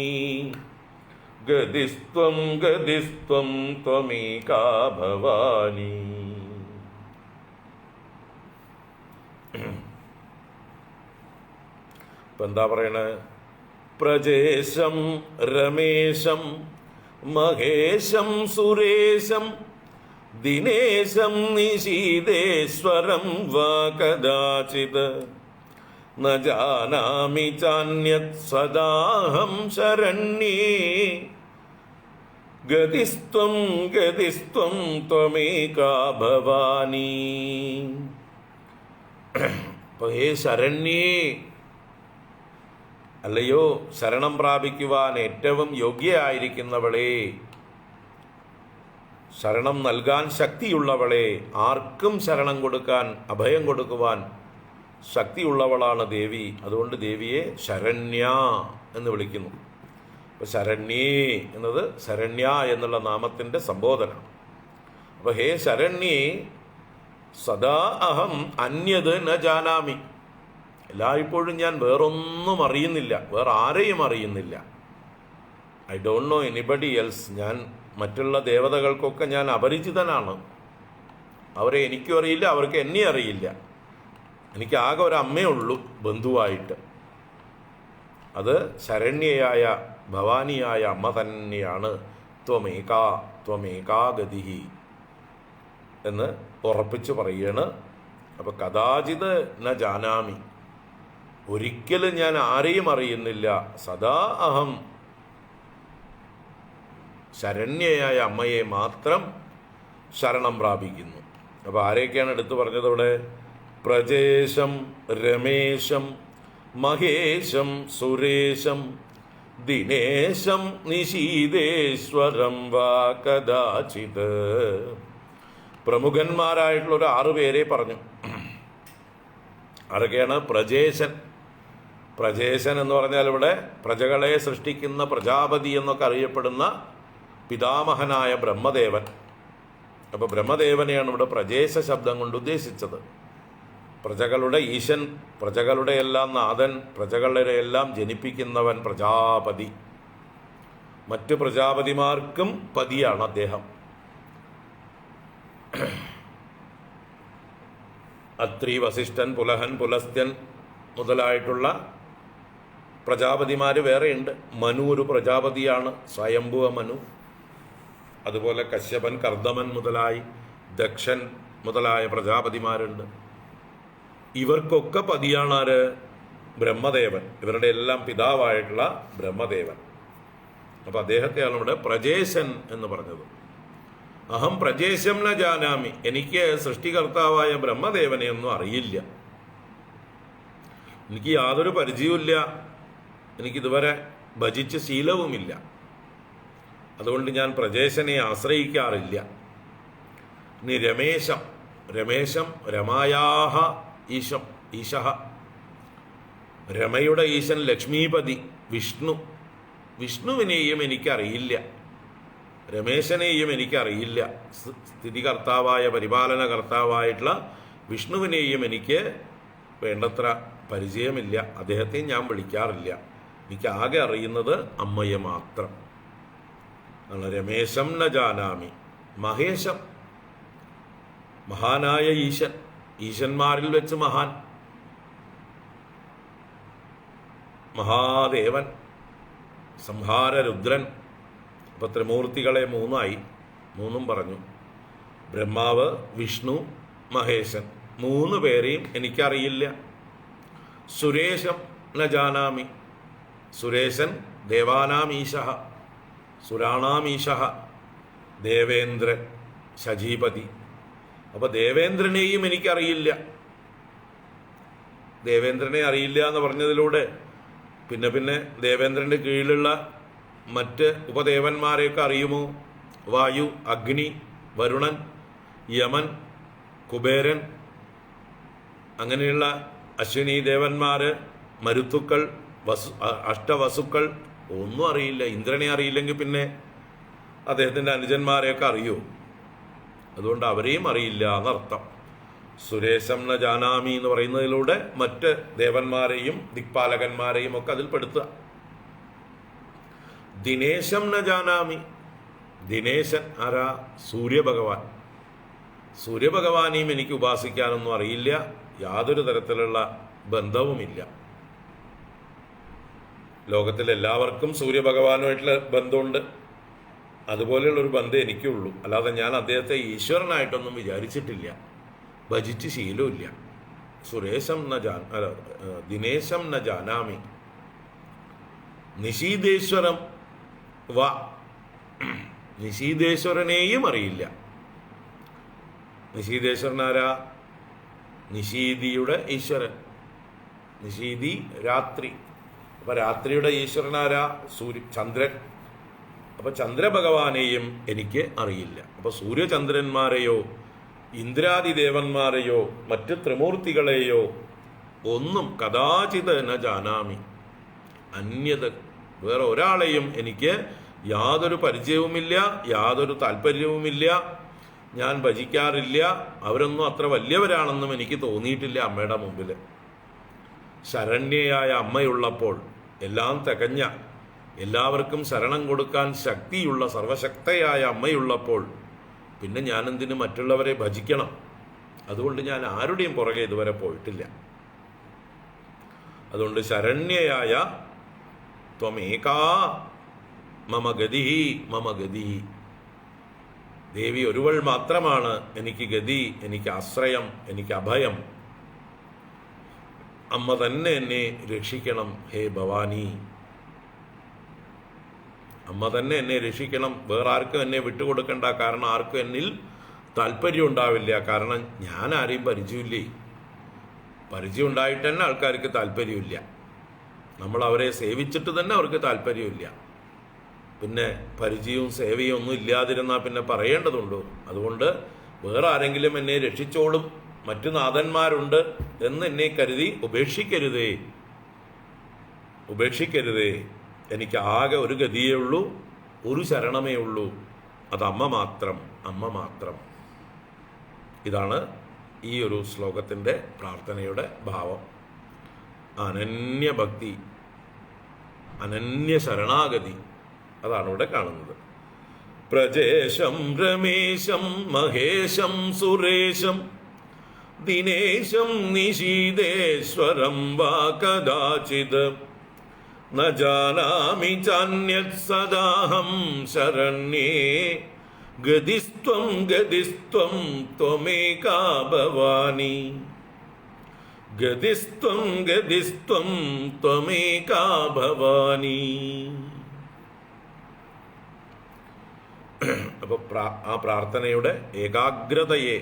ഗതിസ്ത്വം ഗതിസ്ത്വം ത്വമേകാ ഭവാനി. ഇപ്പം എന്താ പറയണേ? പ്രജേശം രമേശം മഹേശം സുരേശം ദിനേശം നിശീതേശ്വരം വാ കദാചിത് ന ജാനാമി ചാന്യത് സദാഹം ശരണ്യേ ഗതിസ്ത്വം ഗതിസ്ത്വം ത്വമേകാ ഭവാനി. അപ്പോൾ ഹേ ശരണ്യേ, അല്ലയോ ശരണം പ്രാപിക്കുവാൻ ഏറ്റവും യോഗ്യയായിരിക്കുന്നവളെ, ശരണം നൽകാൻ ശക്തിയുള്ളവളെ, ആർക്കും ശരണം കൊടുക്കാൻ, അഭയം കൊടുക്കുവാൻ ശക്തിയുള്ളവളാണ് ദേവി. അതുകൊണ്ട് ദേവിയെ ശരണ്യ എന്ന് വിളിക്കുന്നു. അപ്പോൾ ശരണ്യേ എന്നത് ശരണ്യ എന്നുള്ള നാമത്തിൻ്റെ സംബോധന. അപ്പോൾ ഹേ ശരണ്യേ സദാ അഹം അന്യത് ന ജാനാമി, എല്ലായ്പ്പോഴും ഞാൻ വേറൊന്നും അറിയുന്നില്ല, വേറെ ആരെയും അറിയുന്നില്ല. I don't know anybody else. ഞാൻ മറ്റുള്ള ദേവതകൾക്കൊക്കെ ഞാൻ അപരിചിതനാണ്. അവരെ എനിക്കും അറിയില്ല, അവർക്ക് എന്നെ അറിയില്ല. എനിക്ക് ആകെ ഒരു അമ്മയേ ഉള്ളൂ ബന്ധുവായിട്ട്. അത് ശരണ്യയായ ഭവാനിയായ അമ്മ തന്നെയാണ് ത്വമേകാ ഗതി എന്ന് ഉറപ്പിച്ചു പറയുകയാണ്. അപ്പോൾ കഥാചിത് ന ജാനാമി, ഒരിക്കലും ഞാൻ ആരെയും അറിയുന്നില്ല. സദാ അഹം ശരണ്യയായ അമ്മയെ മാത്രം ശരണം പ്രാപിക്കുന്നു. അപ്പോൾ ആരെയൊക്കെയാണ് എടുത്തു പറഞ്ഞത് ഇവിടെ? പ്രജേശം, രമേശം, മഹേശം, സുരേശം, ദിനേശം, നിശീതേശ്വരം വാ കഥാചിത്. പ്രമുഖന്മാരായിട്ടുള്ള ഒരു 6 പേരെ പറഞ്ഞു. ആരൊക്കെയാണ്? പ്രജേശൻ. പ്രജേശൻ എന്ന് പറഞ്ഞാൽ ഇവിടെ പ്രജകളെ സൃഷ്ടിക്കുന്ന പ്രജാപതി എന്നൊക്കെ അറിയപ്പെടുന്ന പിതാമഹനായ ബ്രഹ്മദേവൻ. അപ്പോൾ ബ്രഹ്മദേവനെയാണ് ഇവിടെ പ്രജേശ ശബ്ദം കൊണ്ട് ഉദ്ദേശിച്ചത്. പ്രജകളുടെ ഈശൻ, പ്രജകളുടെ എല്ലാം നാഥൻ, പ്രജകളുടെ എല്ലാം ജനിപ്പിക്കുന്നവൻ പ്രജാപതി. മറ്റു പ്രജാപതിമാർക്കും പതിയാണ് അദ്ദേഹം. അത്രി, വസിഷ്ഠൻ, പുലഹൻ, പുലസ്ത്യൻ മുതലായിട്ടുള്ള പ്രജാപതിമാർ വേറെയുണ്ട്. മനു ഒരു പ്രജാപതിയാണ്, സ്വയംഭുവ മനു. അതുപോലെ കശ്യപൻ, കർദമൻ മുതലായി, ദക്ഷൻ മുതലായ പ്രജാപതിമാരുണ്ട്. ഇവർക്കൊക്കെ പതിയാണ് ആര്? ബ്രഹ്മദേവൻ. ഇവരുടെ എല്ലാം പിതാവായിട്ടുള്ള ബ്രഹ്മദേവൻ. അപ്പം അദ്ദേഹത്തെയാണ് ഇവിടെ പ്രജേശൻ എന്ന് പറഞ്ഞത്. അഹം പ്രജേശം ന ജാനാമി, എനിക്ക് സൃഷ്ടികർത്താവായ ബ്രഹ്മദേവനെ ഒന്നും അറിയില്ല, എനിക്ക് യാതൊരു പരിചയവുമില്ല, എനിക്കിതുവരെ ഭജിച്ച ശീലവുമില്ല. അതുകൊണ്ട് ഞാൻ പ്രജേശനെ ആശ്രയിക്കാറില്ല. ഇനി രമേശം. രമേശം രമായാഹ ഈശം, ഈശഃ. രമയുടെ ഈശൻ ലക്ഷ്മീപതി വിഷ്ണു. വിഷ്ണുവിനെയും എനിക്കറിയില്ല, രമേശനെയും എനിക്കറിയില്ല. സ്ഥിതികർത്താവായ പരിപാലന കർത്താവായിട്ടുള്ള വിഷ്ണുവിനെയും എനിക്ക് വേണ്ടത്ര പരിചയമില്ല, അദ്ദേഹത്തെയും ഞാൻ വിളിക്കാറില്ല. എനിക്ക് ആകെ അറിയുന്നത് അമ്മയെ മാത്രം. രമേശം ന ജാനാമി. മഹേശം, മഹാനായ ഈശൻ, ഈശന്മാരിൽ വെച്ച് മഹാൻ, മഹാദേവൻ, സംഹാരരുദ്രൻ. അപ്പം ത്രിമൂർത്തികളെ 3ആയി, 3ഉം പറഞ്ഞു. ബ്രഹ്മാവ്, വിഷ്ണു, മഹേശൻ, 3 പേരെയും എനിക്കറിയില്ല. സുരേശം ന ജാനാമി. സുരേശൻ ദേവാനാമീശഃ, സുരാണാമീശഃ, ദേവേന്ദ്രൻ, ശചീപതി. അപ്പോൾ ദേവേന്ദ്രനെയും എനിക്കറിയില്ല. ദേവേന്ദ്രനെ അറിയില്ല എന്ന് പറഞ്ഞതിലൂടെ പിന്നെ ദേവേന്ദ്രൻ്റെ കീഴിലുള്ള മറ്റ് ഉപദേവന്മാരെയൊക്കെ അറിയുമോ? വായു, അഗ്നി, വരുണൻ, യമൻ, കുബേരൻ, അങ്ങനെയുള്ള അശ്വിനി ദേവന്മാർ, മരുത്തുക്കൾ, അഷ്ടവസുക്കൾ ഒന്നും അറിയില്ല. ഇന്ദ്രനെ അറിയില്ലെങ്കിൽ പിന്നെ അദ്ദേഹത്തിൻ്റെ അനുജന്മാരെയൊക്കെ അറിയൂ. അതുകൊണ്ട് അവരെയും അറിയില്ല എന്നർത്ഥം. സുരേശം ന ജാനാമി എന്ന് പറയുന്നതിലൂടെ മറ്റ് ദേവന്മാരെയും ദിക്പാലകന്മാരെയും ഒക്കെ അതിൽ പെടുത്തുക. ദിനേശം ന ജാനാമി. ദിനേശൻ ആരാ? സൂര്യഭഗവാൻ. സൂര്യഭഗവാനെയും എനിക്ക് ഉപാസിക്കാനൊന്നും അറിയില്ല, യാതൊരു തരത്തിലുള്ള ബന്ധവുമില്ല. ലോകത്തിലെല്ലാവർക്കും സൂര്യഭഗവാനുമായിട്ടുള്ള ബന്ധമുണ്ട്, അതുപോലെയുള്ളൊരു ബന്ധം എനിക്കുള്ളൂ. അല്ലാതെ ഞാൻ അദ്ദേഹത്തെ ഈശ്വരനായിട്ടൊന്നും വിചാരിച്ചിട്ടില്ല, ഭജിച്ച് ശീലമില്ല. സുരേശം ന ദിനേശം ന ജാനാമി. നിശീതേശ്വരം വ. നിശീതേശ്വരനെയും അറിയില്ല. നിശീതേശ്വരനാരാ? നിശീതിയുടെ ഈശ്വരൻ. നിശീതി രാത്രി. അപ്പൊ രാത്രിയുടെ ഈശ്വരനാരാ? ചന്ദ്രൻ. അപ്പൊ ചന്ദ്രഭഗവാനെയും എനിക്ക് അറിയില്ല. അപ്പൊ സൂര്യചന്ദ്രന്മാരെയോ ഇന്ദ്രാദി ദേവന്മാരെയോ മറ്റ് ത്രിമൂർത്തികളെയോ ഒന്നും കഥാചിത് ന ജാനാമി. അന്യത് വേറെ ഒരാളെയും എനിക്ക് യാതൊരു പരിചയവുമില്ല, യാതൊരു താല്പര്യവുമില്ല, ഞാൻ ഭജിക്കാറില്ല. അവരൊന്നും അത്ര വലിയവരാണെന്നും എനിക്ക് തോന്നിയിട്ടില്ല അമ്മയുടെ മുമ്പിൽ. ശരണ്യയായ അമ്മയുള്ളപ്പോൾ, എല്ലാം തികഞ്ഞ, എല്ലാവർക്കും ശരണം കൊടുക്കാൻ ശക്തിയുള്ള സർവശക്തയായ അമ്മയുള്ളപ്പോൾ പിന്നെ ഞാനെന്തിന് മറ്റുള്ളവരെ ഭജിക്കണം? അതുകൊണ്ട് ഞാൻ ആരുടെയും പുറകെ ഇതുവരെ പോയിട്ടില്ല. അതുകൊണ്ട് ശരണ്യയായ ത്വമേകാ മമ ഗതി മമ ഗതി. ദേവി ഒരുവൾ മാത്രമാണ് എനിക്ക് ഗതി, എനിക്ക് ആശ്രയം, എനിക്ക് അഭയം. അമ്മ തന്നെ എന്നെ രക്ഷിക്കണം ഹേ ഭവാനി. അമ്മ തന്നെ എന്നെ രക്ഷിക്കണം. വേറെ ആർക്കും എന്നെ വിട്ടുകൊടുക്കണ്ട. കാരണം ആർക്കും എന്നിൽ താല്പര്യം ഉണ്ടാവില്ല. കാരണം ഞാൻ ആരെയും പരിചയമില്ലേ. പരിചയം ഉണ്ടായിട്ട് തന്നെ ആൾക്കാർക്ക് താല്പര്യമില്ല. നമ്മൾ അവരെ സേവിച്ചിട്ട് തന്നെ അവർക്ക് താല്പര്യമില്ല. പിന്നെ പരിചയവും സേവയും ഒന്നും ഇല്ലാതിരുന്നാൽ പിന്നെ പറയേണ്ടതുണ്ടോ? അതുകൊണ്ട് വേറെ ആരെങ്കിലും എന്നെ രക്ഷിച്ചോളും, മറ്റു നാഥന്മാരുണ്ട് എന്ന് എന്നെ കരുതി ഉപേക്ഷിക്കരുതേ, ഉപേക്ഷിക്കരുതേ. എനിക്ക് ആകെ ഒരു ഗതിയേ ഉള്ളൂ, ഒരു ശരണമേ ഉള്ളൂ. അത് അമ്മ മാത്രം, അമ്മ മാത്രം. ഇതാണ് ഈ ഒരു ശ്ലോകത്തിൻ്റെ പ്രാർത്ഥനയുടെ ഭാവം. അനന്യഭക്തി, അനന്യ ശരണാഗതി, അതാണ് ഇവിടെ കാണുന്നത്. പ്രജേശം രമേശം മഹേശം സുരേശം ദിനേശം നിശീതേശ്വരം വാ കദാചിത് ന ജാനാമി ചാന്യത് സദാഹം ശരണ്യേ ഗതിസ്ത്വം ഗതിസ്ത്വം ത്വമേകാ ഭവാനി. ഗതിസ്ത്വം ഗതിസ്ത്വം ത്വമേകാ ഭവാനി. അപ്പോൾ ആ പ്രാർത്ഥനയുടെ ഏകാഗ്രതയെ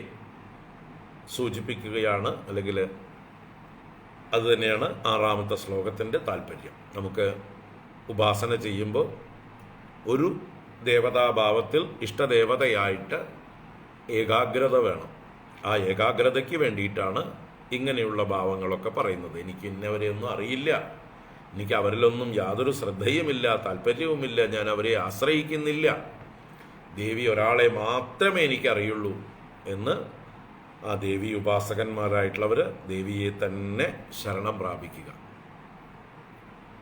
സൂചിപ്പിക്കുകയാണ്, അല്ലെങ്കിൽ അത് തന്നെയാണ് ആറാമത്തെ ശ്ലോകത്തിൻ്റെ താല്പര്യം. നമുക്ക് ഉപാസന ചെയ്യുമ്പോൾ ഒരു ദേവതാഭാവത്തിൽ ഇഷ്ടദേവതയായിട്ട് ഏകാഗ്രത വേണം. ആ ഏകാഗ്രതയ്ക്ക് വേണ്ടിയിട്ടാണ് ഇങ്ങനെയുള്ള ഭാവങ്ങളൊക്കെ പറയുന്നത്. എനിക്ക് ഇന്നവരെയൊന്നും അറിയില്ല, എനിക്ക് അവരിലൊന്നും യാതൊരു ശ്രദ്ധയുമില്ല, താല്പര്യവുമില്ല, ഞാൻ അവരെ ആശ്രയിക്കുന്നില്ല, ദേവി ഒരാളെ മാത്രമേ എനിക്കറിയുള്ളൂ എന്ന് ആ ദേവി ഉപാസകന്മാരായിട്ടുള്ളവർ ദേവിയെ തന്നെ ശരണം പ്രാപിക്കുക.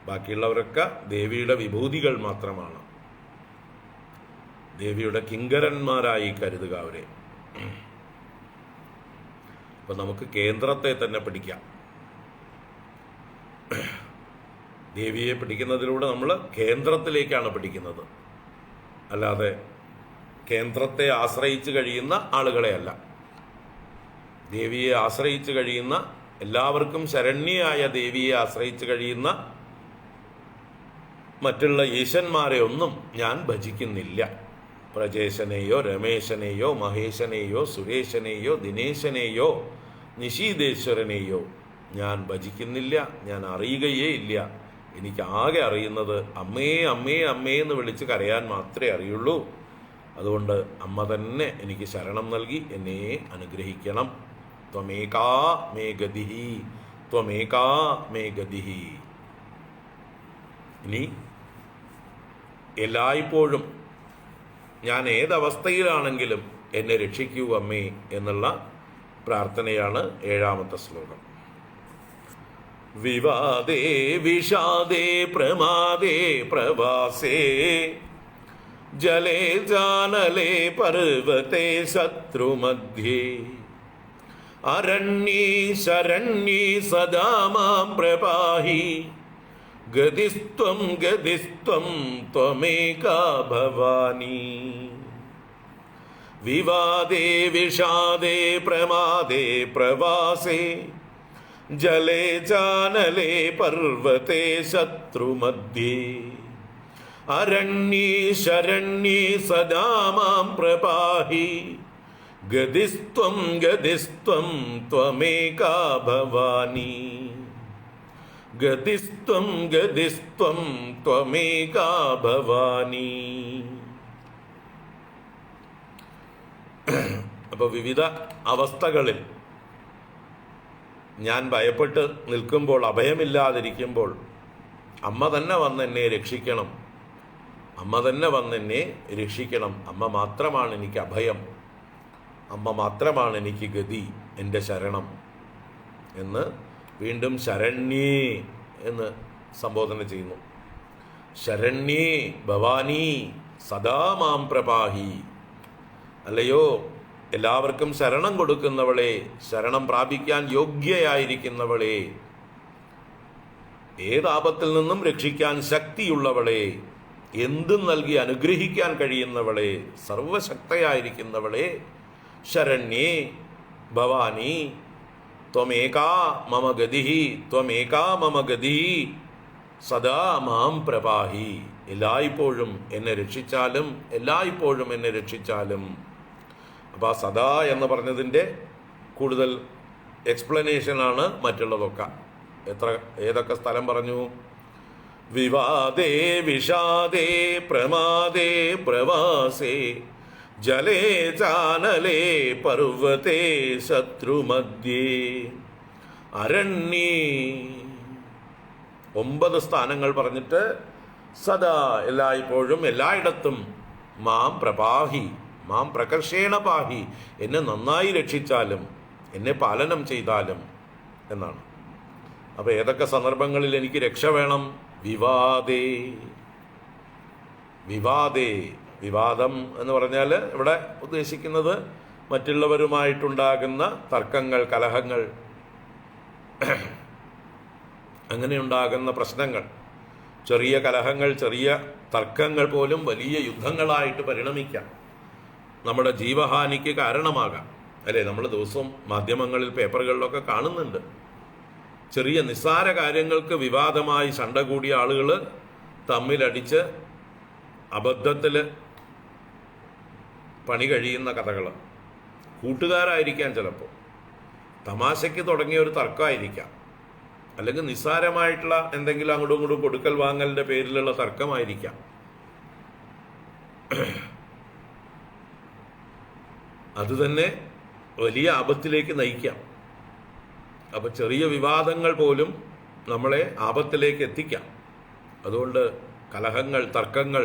ബാക്കിയുള്ളവരൊക്കെ ദേവിയുടെ വിഭൂതികൾ മാത്രമാണ്. ദേവിയുടെ കിങ്കരന്മാരായി കരുതുക അവരെ. അപ്പൊ നമുക്ക് കേന്ദ്രത്തെ തന്നെ പിടിക്കാം. ദേവിയെ പിടിക്കുന്നതിലൂടെ നമ്മൾ കേന്ദ്രത്തിലേക്കാണ് പിടിക്കുന്നത്, അല്ലാതെ കേന്ദ്രത്തെ ആശ്രയിച്ച് കഴിയുന്ന ആളുകളെയല്ല. ദേവിയെ ആശ്രയിച്ച് കഴിയുന്ന എല്ലാവർക്കും ശരണ്യയായ ദേവിയെ ആശ്രയിച്ച് കഴിയുന്ന മറ്റുള്ള ഈശന്മാരെ ഒന്നും ഞാൻ ഭജിക്കുന്നില്ല. പ്രജേശനെയോ രമേശനെയോ മഹേശനെയോ സുരേശനെയോ ദിനേശനെയോ നിശീതേശ്വരനെയോ ഞാൻ ഭജിക്കുന്നില്ല, ഞാൻ അറിയുകയേ ഇല്ല. എനിക്ക് ആകെ അറിയുന്നത് അമ്മേ അമ്മേ അമ്മേ എന്ന് വിളിച്ച് കരയാൻ മാത്രമേ അറിയുള്ളൂ. അതുകൊണ്ട് അമ്മ തന്നെ എനിക്ക് ശരണം നൽകി എന്നെ അനുഗ്രഹിക്കണം. ത്വമേകാ മേ ഗതിഹി, ത്വമേകാ മേ ഗതിഹി. ഇനി എല്ലായ്പ്പോഴും ഞാൻ ഏതവസ്ഥയിലാണെങ്കിലും എന്നെ രക്ഷിക്കൂ അമ്മേ എന്നുള്ള പ്രാർത്ഥനയാണ് ഏഴാമത്തെ ശ്ലോകം. വിവാദേ വിഷാദേ പ്രമാദേ പ്രവാസേ ജലേ ജാനലേ പർവതേ ശത്രുമധ്യേ അരണ്യേ ശരണ്യേ സദാ മാം പ്രപാഹി ഗതിസ്ത്വം ഗതിസ്ത്വം ത്വമേകാ ഭവാനി. വിവാദേ വിഷാദേ പ്രമാദേ പ്രവാസേ ജലേ ജാനലേ പർവതേ ശത്രുമധ്യേ അരണ്യേ ശരണ്യേ സദാ മാം പ്രപാഹി ഗതിസ്ത്വം ഗതിസ്ത്വം ത്വമേകാ ഭവാനി. ഗതിസ്ത്വം ഗതിസ്ത്വം ത്വമേകാ ഭവാനി. അപ്പോൾ വിവിധ അവസ്ഥകളിൽ ഞാൻ ഭയപ്പെട്ട് നിൽക്കുമ്പോൾ, അഭയമില്ലാതിരിക്കുമ്പോൾ അമ്മ തന്നെ വന്ന് എന്നെ രക്ഷിക്കണം, അമ്മ തന്നെ വന്ന് എന്നെ രക്ഷിക്കണം. അമ്മ മാത്രമാണ് എനിക്ക് അഭയം, അമ്മ മാത്രമാണ് എനിക്ക് ഗതി, എൻ്റെ ശരണം എന്ന് വീണ്ടും ശരണ്യേ എന്ന് സംബോധന ചെയ്യുന്നു. ശരണ്യേ ഭവാനി സദാ മാം പ്രപാഹി. അല്ലയോ എല്ലാവർക്കും ശരണം കൊടുക്കുന്നവളെ, ശരണം പ്രാപിക്കാൻ യോഗ്യയായിരിക്കുന്നവളെ, ഏതാപത്തിൽ നിന്നും രക്ഷിക്കാൻ ശക്തിയുള്ളവളെ, എന്തും നൽകി അനുഗ്രഹിക്കാൻ കഴിയുന്നവളെ, സർവശക്തയായിരിക്കുന്നവളെ, ശരണ്യേ ഭവാനി ത്വമേകാ മമ ഗതി, ത്വമേകാ മമ ഗതി, സദാ മാം പ്രപാഹി. എല്ലായ്പ്പോഴും എന്നെ രക്ഷിച്ചാലും, എല്ലായ്പ്പോഴും എന്നെ രക്ഷിച്ചാലും. അപ്പോൾ ആ സദാ എന്ന് പറഞ്ഞതിൻ്റെ കൂടുതൽ എക്സ്പ്ലനേഷനാണ് മറ്റുള്ളതൊക്കെ. ഏതൊക്കെ സ്ഥലം പറഞ്ഞു? വിവാദേ വിഷാദേ പ്രമാദേ പ്രവാസേ ജലേ ചാനലേ പർവ്വതേ ശത്രുമധ്യേ അരണ്യേ. 9 സ്ഥാനങ്ങൾ പറഞ്ഞിട്ട് സദാ എല്ലായ്പ്പോഴും എല്ലായിടത്തും മാം പ്രപാഹി, മാം പ്രകർഷേണ പാഹി, എന്നെ നന്നായി രക്ഷിച്ചാലും എന്നെ പാലനം ചെയ്താലും എന്നാണ്. അപ്പോൾ ഏതൊക്കെ സന്ദർഭങ്ങളിൽ എനിക്ക് രക്ഷ വേണം? വിവാദേ. വിവാദേ, വിവാദം എന്ന് പറഞ്ഞാൽ ഇവിടെ ഉദ്ദേശിക്കുന്നത് മറ്റുള്ളവരുമായിട്ടുണ്ടാകുന്ന തർക്കങ്ങൾ, കലഹങ്ങൾ, അങ്ങനെയുണ്ടാകുന്ന പ്രശ്നങ്ങൾ, ചെറിയ കലഹങ്ങൾ, ചെറിയ തർക്കങ്ങൾ പോലും വലിയ യുദ്ധങ്ങളായിട്ട് പരിണമിക്കാം, നമ്മുടെ ജീവഹാനിക്ക് കാരണമാകാം. അല്ലേ? നമ്മൾ ദിവസവും മാധ്യമങ്ങളിൽ, പേപ്പറുകളിലൊക്കെ കാണുന്നുണ്ട്. ചെറിയ നിസ്സാര കാര്യങ്ങൾക്ക് വിവാദമായി ശണ്ട കൂടിയ ആളുകൾ തമ്മിലടിച്ച് അബദ്ധത്തിൽ പണി കഴിയുന്ന കഥകൾ. കൂട്ടുകാരായിരിക്കാം, ചിലപ്പോൾ തമാശയ്ക്ക് തുടങ്ങിയ ഒരു തർക്കമായിരിക്കാം, അല്ലെങ്കിൽ നിസ്സാരമായിട്ടുള്ള എന്തെങ്കിലും അങ്ങോട്ടും ഇങ്ങോട്ടും കൊടുക്കൽ വാങ്ങലിൻ്റെ പേരിലുള്ള തർക്കമായിരിക്കാം. അതുതന്നെ വലിയ ആപത്തിലേക്ക് നയിക്കാം. അപ്പോൾ ചെറിയ വിവാദങ്ങൾ പോലും നമ്മളെ ആപത്തിലേക്ക് എത്തിക്കാം. അതുകൊണ്ട് കലഹങ്ങൾ, തർക്കങ്ങൾ,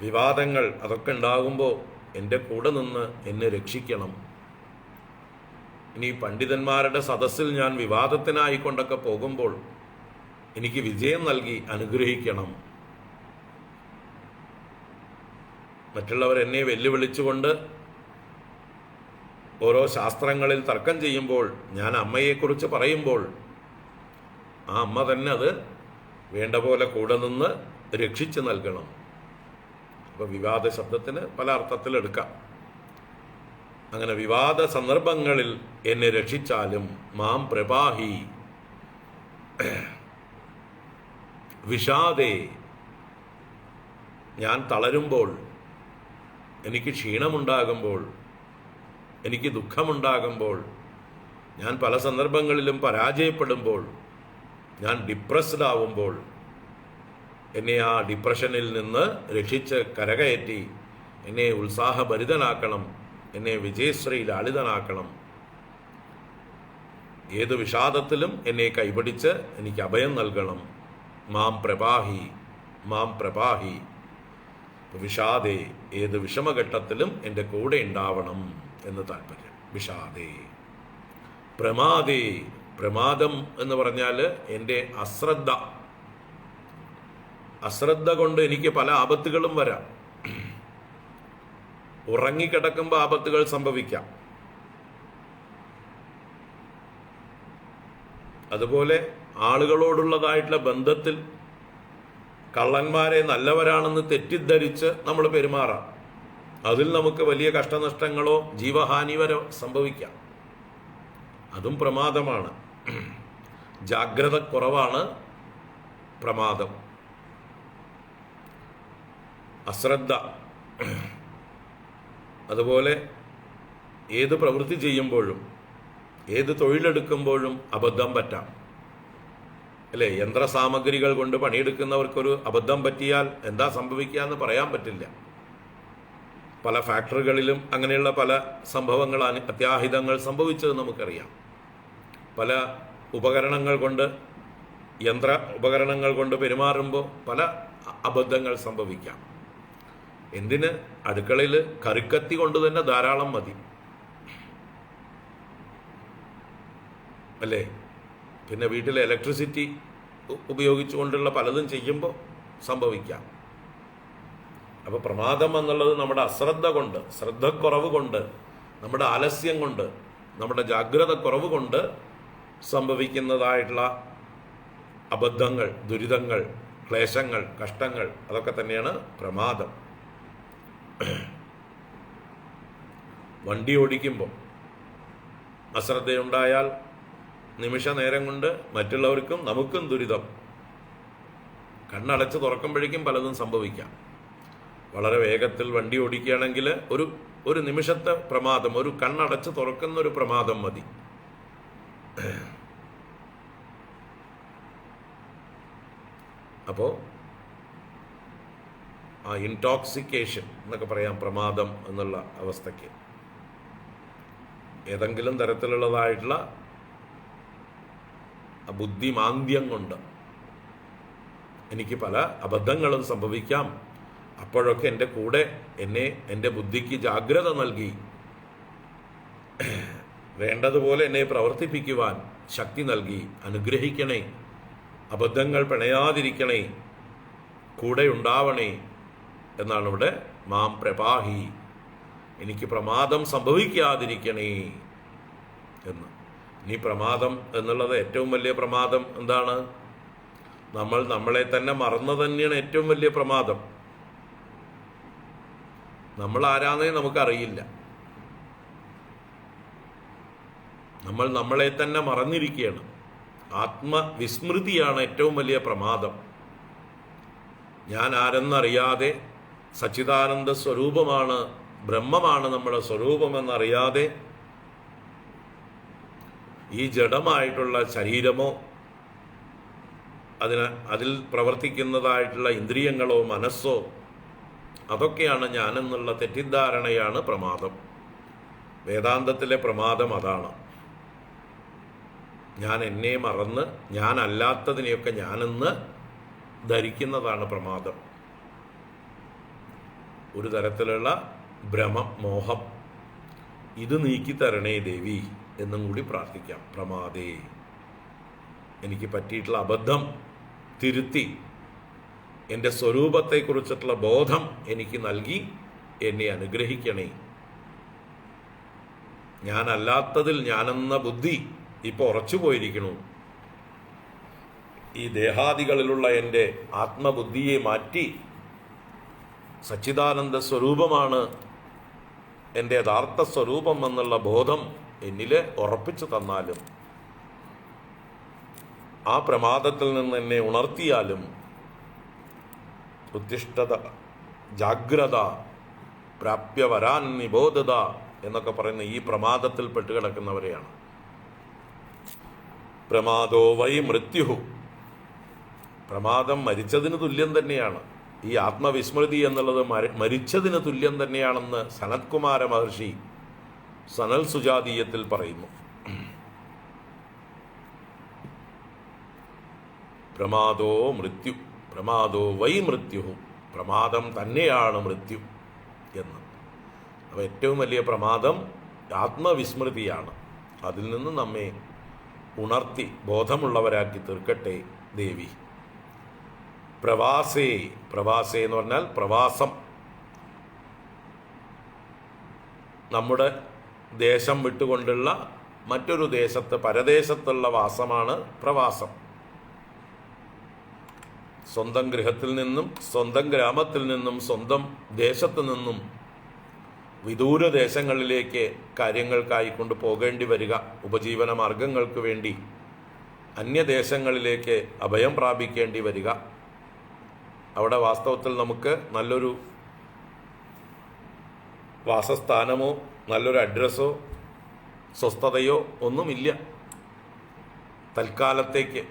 വിവാദങ്ങൾ അതൊക്കെ ഉണ്ടാകുമ്പോൾ എൻ്റെ കൂടെ നിന്ന് എന്നെ രക്ഷിക്കണം. ഇനി പണ്ഡിതന്മാരുടെ സദസ്സിൽ ഞാൻ വിവാദത്തിനായിക്കൊണ്ടൊക്കെ പോകുമ്പോൾ എനിക്ക് വിജയം നൽകി അനുഗ്രഹിക്കണം. മറ്റുള്ളവർ എന്നെ വെല്ലുവിളിച്ചുകൊണ്ട് ഓരോ ശാസ്ത്രങ്ങളിൽ തർക്കം ചെയ്യുമ്പോൾ, ഞാൻ അമ്മയെക്കുറിച്ച് പറയുമ്പോൾ ആ അമ്മ തന്നെ അത് വേണ്ട പോലെ കൂടെ നിന്ന് രക്ഷിച്ച് നൽകണം. അപ്പോൾ വിവാദ ശബ്ദത്തിന് പല അർത്ഥത്തിലെടുക്കാം. അങ്ങനെ വിവാദ സന്ദർഭങ്ങളിൽ എന്നെ രക്ഷിച്ചാലും മാം പ്രപാഹി. വിഷാദേ, ഞാൻ തളരുമ്പോൾ, എനിക്ക് ക്ഷീണമുണ്ടാകുമ്പോൾ, എനിക്ക് ദുഃഖമുണ്ടാകുമ്പോൾ, ഞാൻ പല സന്ദർഭങ്ങളിലും പരാജയപ്പെടുമ്പോൾ, ഞാൻ ഡിപ്രസ്ഡ് ആവുമ്പോൾ എന്നെ ആ ഡിപ്രഷനിൽ നിന്ന് രക്ഷിച്ച് കരകയറ്റി എന്നെ ഉത്സാഹഭരിതനാക്കണം, എന്നെ വിജയശ്രീ ലാളിതനാക്കണം. ഏത് വിഷാദത്തിലും എന്നെ കൈപിടിച്ച് എനിക്ക് അഭയം നൽകണം. മാം പ്രപാഹി, മാം പ്രപാഹി. വിഷാദേ, ഏത് വിഷമഘട്ടത്തിലും എൻ്റെ കൂടെ ഉണ്ടാവണം എന്ന് താല്പര്യം. വിഷാദേ. പ്രമാദേ, പ്രമാദം എന്ന് പറഞ്ഞാൽ എൻ്റെ അശ്രദ്ധ. അശ്രദ്ധ കൊണ്ട് എനിക്ക് പല ആപത്തുകളും വരാം. ഉറങ്ങിക്കിടക്കുമ്പോൾ ആപത്തുകൾ സംഭവിക്കാം. അതുപോലെ ആളുകളോടുള്ളതായിട്ടുള്ള ബന്ധത്തിൽ കള്ളന്മാരെ നല്ലവരാണെന്ന് തെറ്റിദ്ധരിച്ച് നമ്മൾ പെരുമാറാം. അതിൽ നമുക്ക് വലിയ കഷ്ടനഷ്ടങ്ങളോ ജീവഹാനി വരെ സംഭവിക്കാം. അതും പ്രമാദമാണ്. ജാഗ്രത കുറവാണ് പ്രമാദം. അശ്രദ്ധ. അതുപോലെ ഏത് പ്രവൃത്തി ചെയ്യുമ്പോഴും, ഏത് തൊഴിലെടുക്കുമ്പോഴും അബദ്ധം പറ്റാം. അല്ലേ? യന്ത്രസാമഗ്രികൾ കൊണ്ട് പണിയെടുക്കുന്നവർക്കൊരു അബദ്ധം പറ്റിയാൽ എന്താ സംഭവിക്കുക എന്ന് പറയാൻ പറ്റില്ല. പല ഫാക്ടറികളിലും അങ്ങനെയുള്ള പല സംഭവങ്ങൾ, അത്യാഹിതങ്ങൾ സംഭവിച്ചത് നമുക്കറിയാം. പല ഉപകരണങ്ങൾ കൊണ്ട്, യന്ത്ര ഉപകരണങ്ങൾ കൊണ്ട് പെരുമാറുമ്പോൾ പല അബദ്ധങ്ങൾ സംഭവിക്കാം. എന്തിന്? അടുക്കളയിൽ കറിക്കത്തി കൊണ്ട് തന്നെ ധാരാളം മതി, അല്ലേ? പിന്നെ വീട്ടിൽ ഇലക്ട്രിസിറ്റി ഉപയോഗിച്ചുകൊണ്ടുള്ള പലതും ചെയ്യുമ്പോൾ സംഭവിക്കാം. അപ്പോൾ പ്രമാദം എന്നുള്ളത് നമ്മുടെ അശ്രദ്ധ കൊണ്ട്, ശ്രദ്ധക്കുറവ് കൊണ്ട്, നമ്മുടെ ആലസ്യം കൊണ്ട്, നമ്മുടെ ജാഗ്രത കുറവ് കൊണ്ട് സംഭവിക്കുന്നതായിട്ടുള്ള അബദ്ധങ്ങൾ, ദുരിതങ്ങൾ, ക്ലേശങ്ങൾ, കഷ്ടങ്ങൾ, അതൊക്കെ തന്നെയാണ് പ്രമാദം. വണ്ടി ഓടിക്കുമ്പോൾ അശ്രദ്ധയുണ്ടായാൽ നിമിഷ നേരം കൊണ്ട് മറ്റുള്ളവർക്കും നമുക്കും ദുരിതം. കണ്ണടച്ച് തുറക്കുമ്പോഴേക്കും പലതും സംഭവിക്കാം. വളരെ വേഗത്തിൽ വണ്ടി ഓടിക്കുകയാണെങ്കിൽ ഒരു നിമിഷത്തെ പ്രമാദം, ഒരു കണ്ണടച്ച് തുറക്കുന്ന ഒരു പ്രമാദം മതി. അപ്പോൾ ആ ഇൻടോക്സിക്കേഷൻ എന്നൊക്കെ പറയാം പ്രമാദം എന്നുള്ള അവസ്ഥയ്ക്ക്. ഏതെങ്കിലും തരത്തിലുള്ളതായിട്ടുള്ള ബുദ്ധിമാന്ദ്യം കൊണ്ട് എനിക്ക് പല അബദ്ധങ്ങളും സംഭവിക്കാം. അപ്പോഴൊക്കെ എൻ്റെ കൂടെ എൻ്റെ ബുദ്ധിക്ക് ജാഗ്രത നൽകി വേണ്ടതുപോലെ എന്നെ പ്രവർത്തിപ്പിക്കുവാൻ ശക്തി നൽകി അനുഗ്രഹിക്കണേ. അബദ്ധങ്ങൾ പിണയാതിരിക്കണേ, കൂടെ ഉണ്ടാവണേ എന്നാണ് ഇവിടെ മാം പ്രപാഹി, എനിക്ക് പ്രമാദം സംഭവിക്കാതിരിക്കണേ എന്ന്. ഇനി പ്രമാദം എന്നുള്ളത് ഏറ്റവും വലിയ പ്രമാദം എന്താണ്? നമ്മളെ തന്നെ മറന്നു തന്നെയാണ് ഏറ്റവും വലിയ പ്രമാദം. നമ്മൾ ആരാന്നേ നമുക്കറിയില്ല. നമ്മളെ തന്നെ മറന്നിരിക്കുകയാണ്. ആത്മവിസ്മൃതിയാണ് ഏറ്റവും വലിയ പ്രമാദം. ഞാൻ ആരെന്നറിയാതെ, സച്ചിദാനന്ദ സ്വരൂപമാണ്, ബ്രഹ്മമാണ് നമ്മുടെ സ്വരൂപമെന്നറിയാതെ ഈ ജഡമായിട്ടുള്ള ശരീരമോ അതിൽ പ്രവർത്തിക്കുന്നതായിട്ടുള്ള ഇന്ദ്രിയങ്ങളോ മനസ്സോ അതൊക്കെയാണ് ഞാനെന്നുള്ള തെറ്റിദ്ധാരണയാണ് പ്രമാദം. വേദാന്തത്തിലെ പ്രമാദം അതാണ്. ഞാൻ എന്നെ മറന്ന് ഞാനല്ലാത്തതിനെയൊക്കെ ഞാനെന്ന് ധരിക്കുന്നതാണ് പ്രമാദം. ഒരു തരത്തിലുള്ള ഭ്രമം, മോഹം. ഇത് നീക്കിത്തരണേ ദേവി എന്നും കൂടി പ്രാർത്ഥിക്കാം. പ്രമാദേ, എനിക്ക് പറ്റിയിട്ടുള്ള അബദ്ധം തിരുത്തി എൻ്റെ സ്വരൂപത്തെക്കുറിച്ചിട്ടുള്ള ബോധം എനിക്ക് നൽകി എന്നെ അനുഗ്രഹിക്കണേ. ഞാനല്ലാത്തതിൽ ഞാനെന്ന ബുദ്ധി ഇപ്പോൾ ഉറച്ചു പോയിരിക്കണു. ഈ ദേഹാദികളിലുള്ള എൻ്റെ ആത്മബുദ്ധിയെ മാറ്റി സച്ചിദാനന്ദ സ്വരൂപമാണ് എൻ്റെ യഥാർത്ഥ സ്വരൂപം എന്നുള്ള ബോധം എന്നിൽ ഉറപ്പിച്ചു തന്നാലും, ആ പ്രമാദത്തിൽ നിന്ന് എന്നെ ഉണർത്തിയാലും, ഉത്തിഷ്ഠത ജാഗ്രത പ്രാപ്യ വരാൻ നിബോധത എന്നൊക്കെ പറയുന്ന ഈ പ്രമാദത്തിൽ പെട്ടുകിടക്കുന്നവരെയാണ്. പ്രമാദോ വൈ മൃത്യുഹു, പ്രമാദം മരിച്ചതിന് തുല്യം തന്നെയാണ്. ഈ ആത്മവിസ്മൃതി എന്നുള്ളത് മരിച്ചതിന് തുല്യം തന്നെയാണെന്ന് സനത്കുമാര മഹർഷി സനൽ സുജാതീയത്തിൽ പറയുന്നു. പ്രമാദോ മൃത്യു, പ്രമാദോ വൈ മൃത്യുഹു, പ്രമാദം തന്നെയാണ് മൃത്യു എന്ന്. അപ്പോൾ ഏറ്റവും വലിയ പ്രമാദം ആത്മവിസ്മൃതിയാണ്. അതിൽ നിന്ന് നമ്മെ ഉണർത്തി ബോധമുള്ളവരാക്കി തീർക്കട്ടെ ദേവി. പ്രവാസേ, പ്രവാസേ എന്ന് പറഞ്ഞാൽ പ്രവാസം. നമ്മുടെ ദേശം വിട്ടുകൊണ്ടുള്ള മറ്റൊരു ദേശത്ത്, പരദേശത്തുള്ള വാസമാണ് പ്രവാസം. സ്വന്തം ഗൃഹത്തിൽ നിന്നും, സ്വന്തം ഗ്രാമത്തിൽ നിന്നും, സ്വന്തം ദേശത്തു നിന്നും വിദൂര ദേശങ്ങളിലേക്ക് കാര്യങ്ങൾക്കായി കൊണ്ട് പോകേണ്ടി വരിക. ഉപജീവന മാർഗങ്ങൾക്ക് വേണ്ടി അന്യദേശങ്ങളിലേക്ക് അഭയം പ്രാപിക്കേണ്ടി വരിക. അവിടെ വാസ്തവത്തിൽ നമുക്ക് നല്ലൊരു വാസസ്ഥാനമോ നല്ലൊരു അഡ്രസ്സോ സ്വസ്ഥതയോ ഒന്നുമില്ല. തൽക്കാലത്തേക്ക്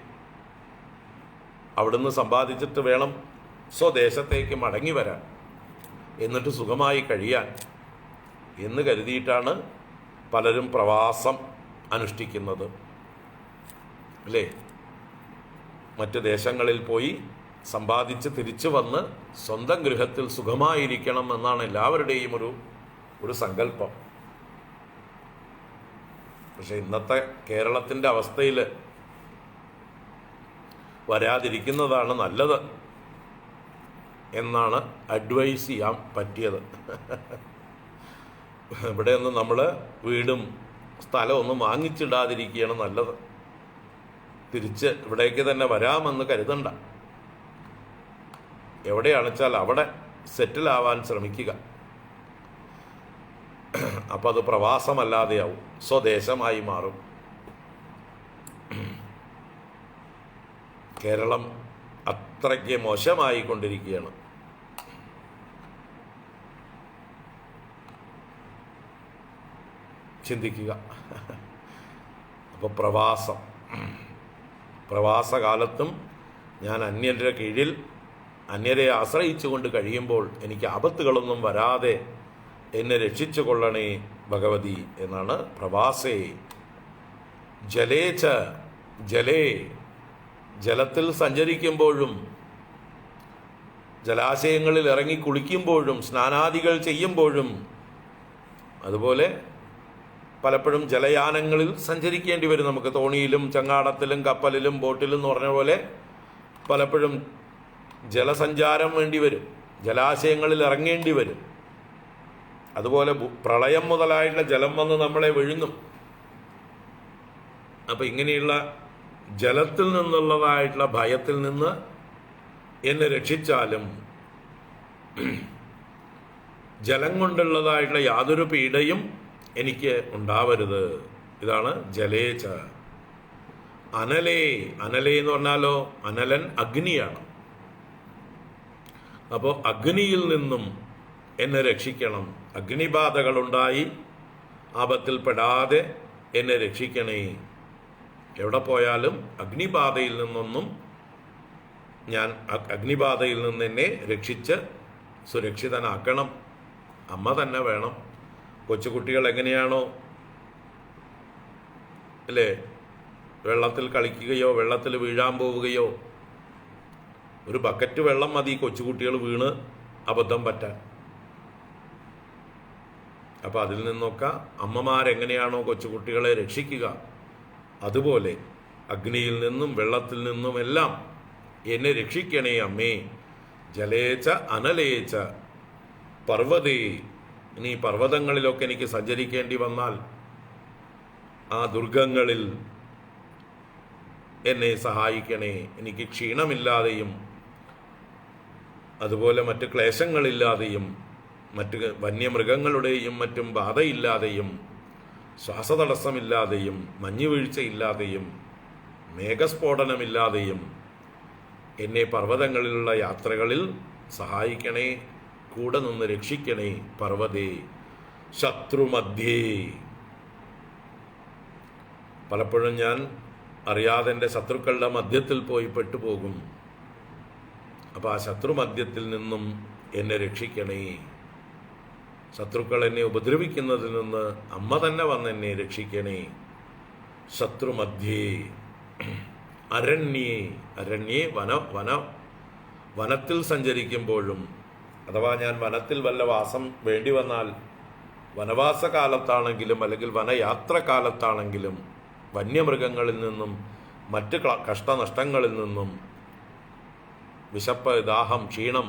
അവിടുന്ന് സമ്പാദിച്ചിട്ട് വേണം സ്വദേശത്തേക്ക് മടങ്ങി വരാൻ, എന്നിട്ട് സുഖമായി കഴിയാൻ എന്ന് കരുതിയിട്ടാണ് പലരും പ്രവാസം അനുഷ്ഠിക്കുന്നത്, അല്ലേ? മറ്റ് ദേശങ്ങളിൽ പോയി സമ്പാദിച്ച് തിരിച്ചു വന്ന് സ്വന്തം ഗൃഹത്തിൽ സുഖമായിരിക്കണം എന്നാണ് എല്ലാവരുടെയും ഒരു സങ്കല്പം. പക്ഷെ ഇന്നത്തെ കേരളത്തിൻ്റെ അവസ്ഥയിൽ വരാതിരിക്കുന്നതാണ് നല്ലത് എന്നാണ് അഡ്വൈസ് ചെയ്യാൻ പറ്റിയത്. ഇവിടെയൊന്നും നമ്മൾ വീടും സ്ഥലമൊന്നും വാങ്ങിച്ചിടാതിരിക്കുകയാണ് നല്ലത്. തിരിച്ച് ഇവിടേക്ക് തന്നെ വരാമെന്ന് കരുതണ്ട. എവിടെയാണെച്ചാൽ അവിടെ സെറ്റിലാവാൻ ശ്രമിക്കുക. അപ്പം അത് പ്രവാസമല്ലാതെയാവും, സ്വദേശമായി മാറും. കേരളം അത്രയ്ക്ക് മോശമായി കൊണ്ടിരിക്കുകയാണ്. ചിന്തിക്കുക. അപ്പോൾ പ്രവാസകാലത്തും ഞാൻ അന്യരുടെ കീഴിൽ അന്യരെ ആശ്രയിച്ചുകൊണ്ട് കഴിയുമ്പോൾ എനിക്ക് ആപത്തുകളൊന്നും വരാതെ എന്നെ രക്ഷിച്ചു കൊള്ളണേ ഭഗവതി എന്നാണ് പ്രവാസേ. ജലേച്ച ജലേ, ജലത്തിൽ സഞ്ചരിക്കുമ്പോഴും ജലാശയങ്ങളിൽ ഇറങ്ങി കുളിക്കുമ്പോഴും സ്നാനാദികൾ ചെയ്യുമ്പോഴും, അതുപോലെ പലപ്പോഴും ജലയാനങ്ങളിൽ സഞ്ചരിക്കേണ്ടി വരും നമുക്ക്. തോണിയിലും ചങ്ങാടത്തിലും കപ്പലിലും ബോട്ടിലും എന്ന് പറഞ്ഞ പോലെ പലപ്പോഴും ജലസഞ്ചാരം വേണ്ടി വരും, ജലാശയങ്ങളിൽ ഇറങ്ങേണ്ടി വരും. അതുപോലെ പ്രളയം മുതലായിട്ടുള്ള ജലം വന്ന് നമ്മളെ വിഴുങ്ങും. അപ്പം ഇങ്ങനെയുള്ള ജലത്തിൽ നിന്നുള്ളതായിട്ടുള്ള ഭയത്തിൽ നിന്ന് എന്നെ രക്ഷിച്ചാലും ജലം കൊണ്ടുള്ളതായിട്ടുള്ള യാതൊരു പീഡയും എനിക്ക് ഉണ്ടാവരുത്. ഇതാണ് ജലേച്ച. അനലേ, അനലേ എന്ന് പറഞ്ഞാലോ അനലൻ അഗ്നിയാണ്. അപ്പോൾ അഗ്നിയിൽ നിന്നും എന്നെ രക്ഷിക്കണം. അഗ്നിബാധകളുണ്ടായി ആപത്തിൽപ്പെടാതെ എന്നെ രക്ഷിക്കണേ. എവിടെ പോയാലും അഗ്നിബാധയിൽ നിന്നൊന്നും അഗ്നിബാധയിൽ നിന്ന് എന്നെ രക്ഷിച്ച് സുരക്ഷിതനാക്കണം. അമ്മ തന്നെ വേണം. കൊച്ചുകുട്ടികൾ എങ്ങനെയാണോ അല്ലേ വെള്ളത്തിൽ കളിക്കുകയോ വെള്ളത്തിൽ വീഴാൻ പോവുകയോ, ഒരു ബക്കറ്റ് വെള്ളം മതി കൊച്ചുകുട്ടികൾ വീണ് അബദ്ധം പറ്റാൻ. അപ്പം അതിൽ നിന്നൊക്കെ അമ്മമാരെങ്ങനെയാണോ കൊച്ചുകുട്ടികളെ രക്ഷിക്കുക, അതുപോലെ അഗ്നിയിൽ നിന്നും വെള്ളത്തിൽ നിന്നുമെല്ലാം എന്നെ രക്ഷിക്കണേ അമ്മേ. ജലേച്ച അനലേച്ച പർവ്വതേ. ഇനി പർവ്വതങ്ങളിലൊക്കെ എനിക്ക് സഞ്ചരിക്കേണ്ടി വന്നാൽ ആ ദുർഗങ്ങളിൽ എന്നെ സഹായിക്കണേ. എനിക്ക് ക്ഷീണമില്ലാതെയും അതുപോലെ മറ്റ് ക്ലേശങ്ങളില്ലാതെയും മറ്റ് വന്യമൃഗങ്ങളുടെയും മറ്റും ബാധയില്ലാതെയും ശ്വാസതടസ്സമില്ലാതെയും മഞ്ഞുവീഴ്ചയില്ലാതെയും മേഘസ്ഫോടനമില്ലാതെയും എന്നെ പർവ്വതങ്ങളിലുള്ള യാത്രകളിൽ സഹായിക്കണേ, കൂടെ നിന്ന് രക്ഷിക്കണേ. പർവ്വതേ ശത്രുമധ്യേ. പലപ്പോഴും ഞാൻ അറിയാതെ എൻ്റെ ശത്രുക്കളുടെ മധ്യത്തിൽ പോയി പെട്ടുപോകും. അപ്പോൾ ആ ശത്രുമധ്യത്തിൽ നിന്നും എന്നെ രക്ഷിക്കണേ. ശത്രുക്കൾ എന്നെ ഉപദ്രവിക്കുന്നതിൽ നിന്ന് അമ്മ തന്നെ വന്ന് എന്നെ രക്ഷിക്കണേ. ശത്രുമധ്യേ അരണ്യേ. അരണ്യേ വനത്തിൽ സഞ്ചരിക്കുമ്പോഴും, അഥവാ ഞാൻ വനത്തിൽ വല്ല വാസം വേണ്ടി വന്നാൽ വനവാസകാലത്താണെങ്കിലും അല്ലെങ്കിൽ വനയാത്രകാലത്താണെങ്കിലും വന്യമൃഗങ്ങളിൽ നിന്നും മറ്റ് കഷ്ടനഷ്ടങ്ങളിൽ നിന്നും വിശപ്പ്, ദാഹം, ക്ഷീണം,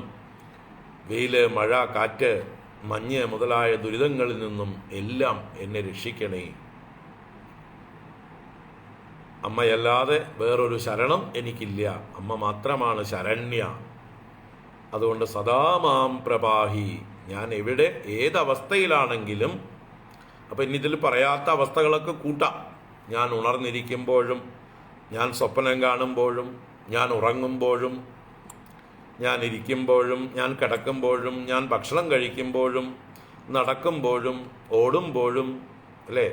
വെയിൽ, മഴ, കാറ്റ്, മഞ്ഞ് മുതലായ ദുരിതങ്ങളിൽ നിന്നും എല്ലാം എന്നെ രക്ഷിക്കണേ. അമ്മയല്ലാതെ വേറൊരു ശരണം എനിക്കില്ല. അമ്മ മാത്രമാണ് ശരണ്യ. അതുകൊണ്ട് സദാമാം പ്രപാഹി. ഞാൻ എവിടെ ഏതവസ്ഥയിലാണെങ്കിലും, അപ്പം ഇനി ഇതിൽ പറയാത്ത അവസ്ഥകളൊക്കെ കൂട്ടാം. ഞാൻ ഉണർന്നിരിക്കുമ്പോഴും, ഞാൻ സ്വപ്നം കാണുമ്പോഴും, ഞാൻ ഉറങ്ങുമ്പോഴും, ഞാൻ ഇരിക്കുമ്പോഴും, ഞാൻ കിടക്കുമ്പോഴും, ഞാൻ ഭക്ഷണം കഴിക്കുമ്പോഴും, നടക്കുമ്പോഴും, ഓടുമ്പോഴും, അല്ലേ,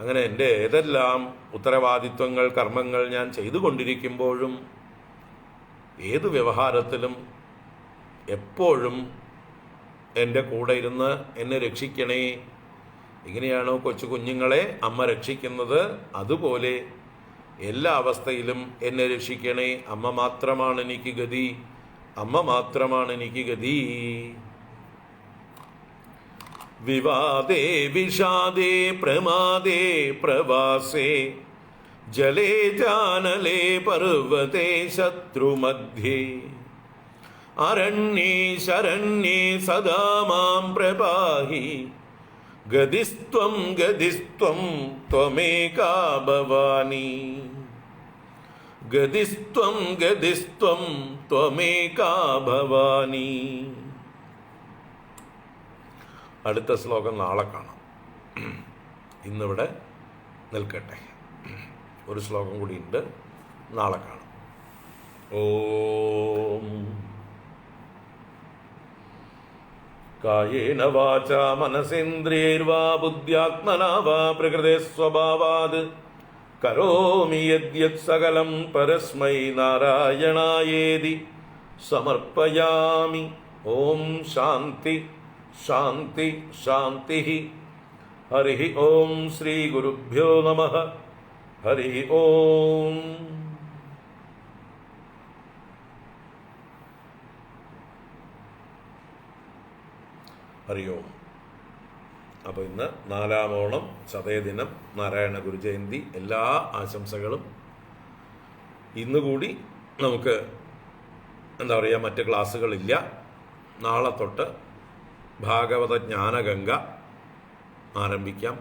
അങ്ങനെ എൻ്റെ ഏതെല്ലാം ഉത്തരവാദിത്വങ്ങൾ, കർമ്മങ്ങൾ ഞാൻ ചെയ്തുകൊണ്ടിരിക്കുമ്പോഴും, ഏത് വ്യവഹാരത്തിലും എപ്പോഴും എൻ്റെ കൂടെ ഇരുന്ന് എന്നെ രക്ഷിക്കണേ. എങ്ങനെയാണോ കൊച്ചു കുഞ്ഞുങ്ങളെ അമ്മ രക്ഷിക്കുന്നത്, അതുപോലെ എല്ലാ അവസ്ഥയിലും എന്നെ രക്ഷിക്കണേ. അമ്മ മാത്രമാണ് എനിക്ക് ഗതി. അമ്മ മാത്രമാണ് എനിക്ക് ഗതി. വിവാദേ വിഷാദേ പ്രമാദേ പ്രവാസേ ജലേ ജാനലേ പർവ്വതേ ശത്രുമധ്യേ അരണ്യേ ശരണ്യേ സദാ മാം പ്രപാഹി ഗതിസ്ത്വം ഗതിസ്ത്വം ത്വമേകാ ഭവാനി ഗതിസ്ത്വം ഗതിസ്ത്വം ത്വമേകാ ഭവാനി. അടുത്ത ശ്ലോകം നാളെ കാണാം. ഇന്നിവിടെ നിൽക്കട്ടെ. ഒരു ശ്ലോകം കൂടിയുണ്ട്, നാളെ കാണാം. ഓം. കായേന വാചാ മനസേന്ദ്രിയൈർവാ ബുദ്ധ്യാത്മനാ വാ പ്രകൃതേ സ്വഭാവാത് കരോമി യദ്യത് സകലം പരസ്മൈ നാരായണായേതി സമർപ്പയാമി. ഓം ശാന്തി ശാന്തി ശാന്തി. ഹരി ഓം. ശ്രീ ഗുരുഭ്യോ നമഃ. ഹരി ഓം. ഹരി ഓം. അപ്പോൾ ഇന്ന് 4-ാം ഓണം, ചതയദിനം, നാരായണ ഗുരുജയന്തി, എല്ലാ ആശംസകളും. ഇന്നുകൂടി നമുക്ക് എന്താ പറയുക, മറ്റ് ക്ലാസ്സുകളില്ല. നാളെ തൊട്ട് ഭാഗവത ജ്ഞാനഗംഗ ആരംഭിക്കാം.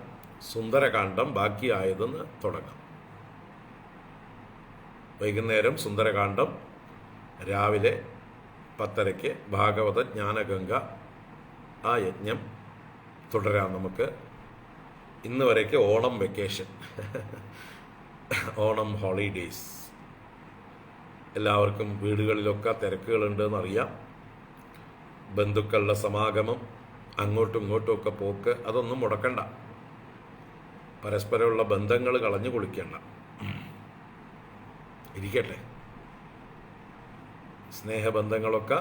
സുന്ദരകാന്ഡം ബാക്കിയായതെന്ന് തുടങ്ങാം. വൈകുന്നേരം സുന്ദരകാന്ഡം, രാവിലെ 10:30 ഭാഗവത ജ്ഞാനഗംഗ. ആ യജ്ഞം തുടരാം നമുക്ക്. ഇന്ന് വരയ്ക്ക് ഓണം വെക്കേഷൻ, ഓണം ഹോളിഡേയ്സ്. എല്ലാവർക്കും വീടുകളിലൊക്കെ തിരക്കുകളുണ്ടെന്നറിയാം. ബന്ധുക്കളുടെ സമാഗമം, അങ്ങോട്ടും ഇങ്ങോട്ടും ഒക്കെ പോക്ക്, അതൊന്നും മുടക്കണ്ട. പരസ്പരമുള്ള ബന്ധങ്ങൾ കളഞ്ഞു കുളിക്കണ്ട, ഇരിക്കട്ടെ. സ്നേഹബന്ധങ്ങളൊക്കെ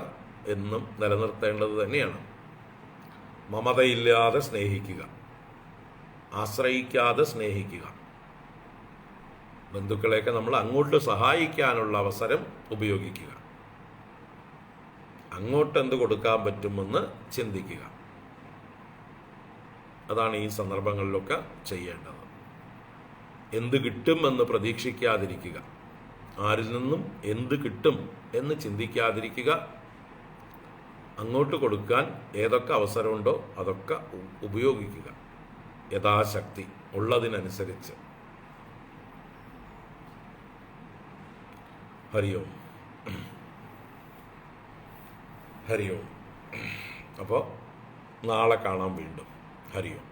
എന്നും നിലനിർത്തേണ്ടത് തന്നെയാണ്. മമതയില്ലാതെ സ്നേഹിക്കുക, ആശ്രയിക്കാതെ സ്നേഹിക്കുക. ബന്ധുക്കളെയൊക്കെ നമ്മൾ അങ്ങോട്ട് സഹായിക്കാനുള്ള അവസരം ഉപയോഗിക്കുക. അങ്ങോട്ട് എന്ത് കൊടുക്കാൻ പറ്റുമെന്ന് ചിന്തിക്കുക. അതാണ് ഈ സന്ദർഭങ്ങളിലൊക്കെ ചെയ്യേണ്ടത്. എന്ത് കിട്ടുമെന്ന് പ്രതീക്ഷിക്കാതിരിക്കുക. ആരിൽ നിന്നും എന്ത് കിട്ടും എന്ന് ചിന്തിക്കാതിരിക്കുക. അങ്ങോട്ട് കൊടുക്കാൻ ഏതൊക്കെ അവസരമുണ്ടോ അതൊക്കെ ഉപയോഗിക്കുക, യഥാശക്തി ഉള്ളതിനനുസരിച്ച്. ഹരി ഓം. ഹരി ഓം. അപ്പോൾ നാളെ കാണാം വീണ്ടും. ഹരി ഓം.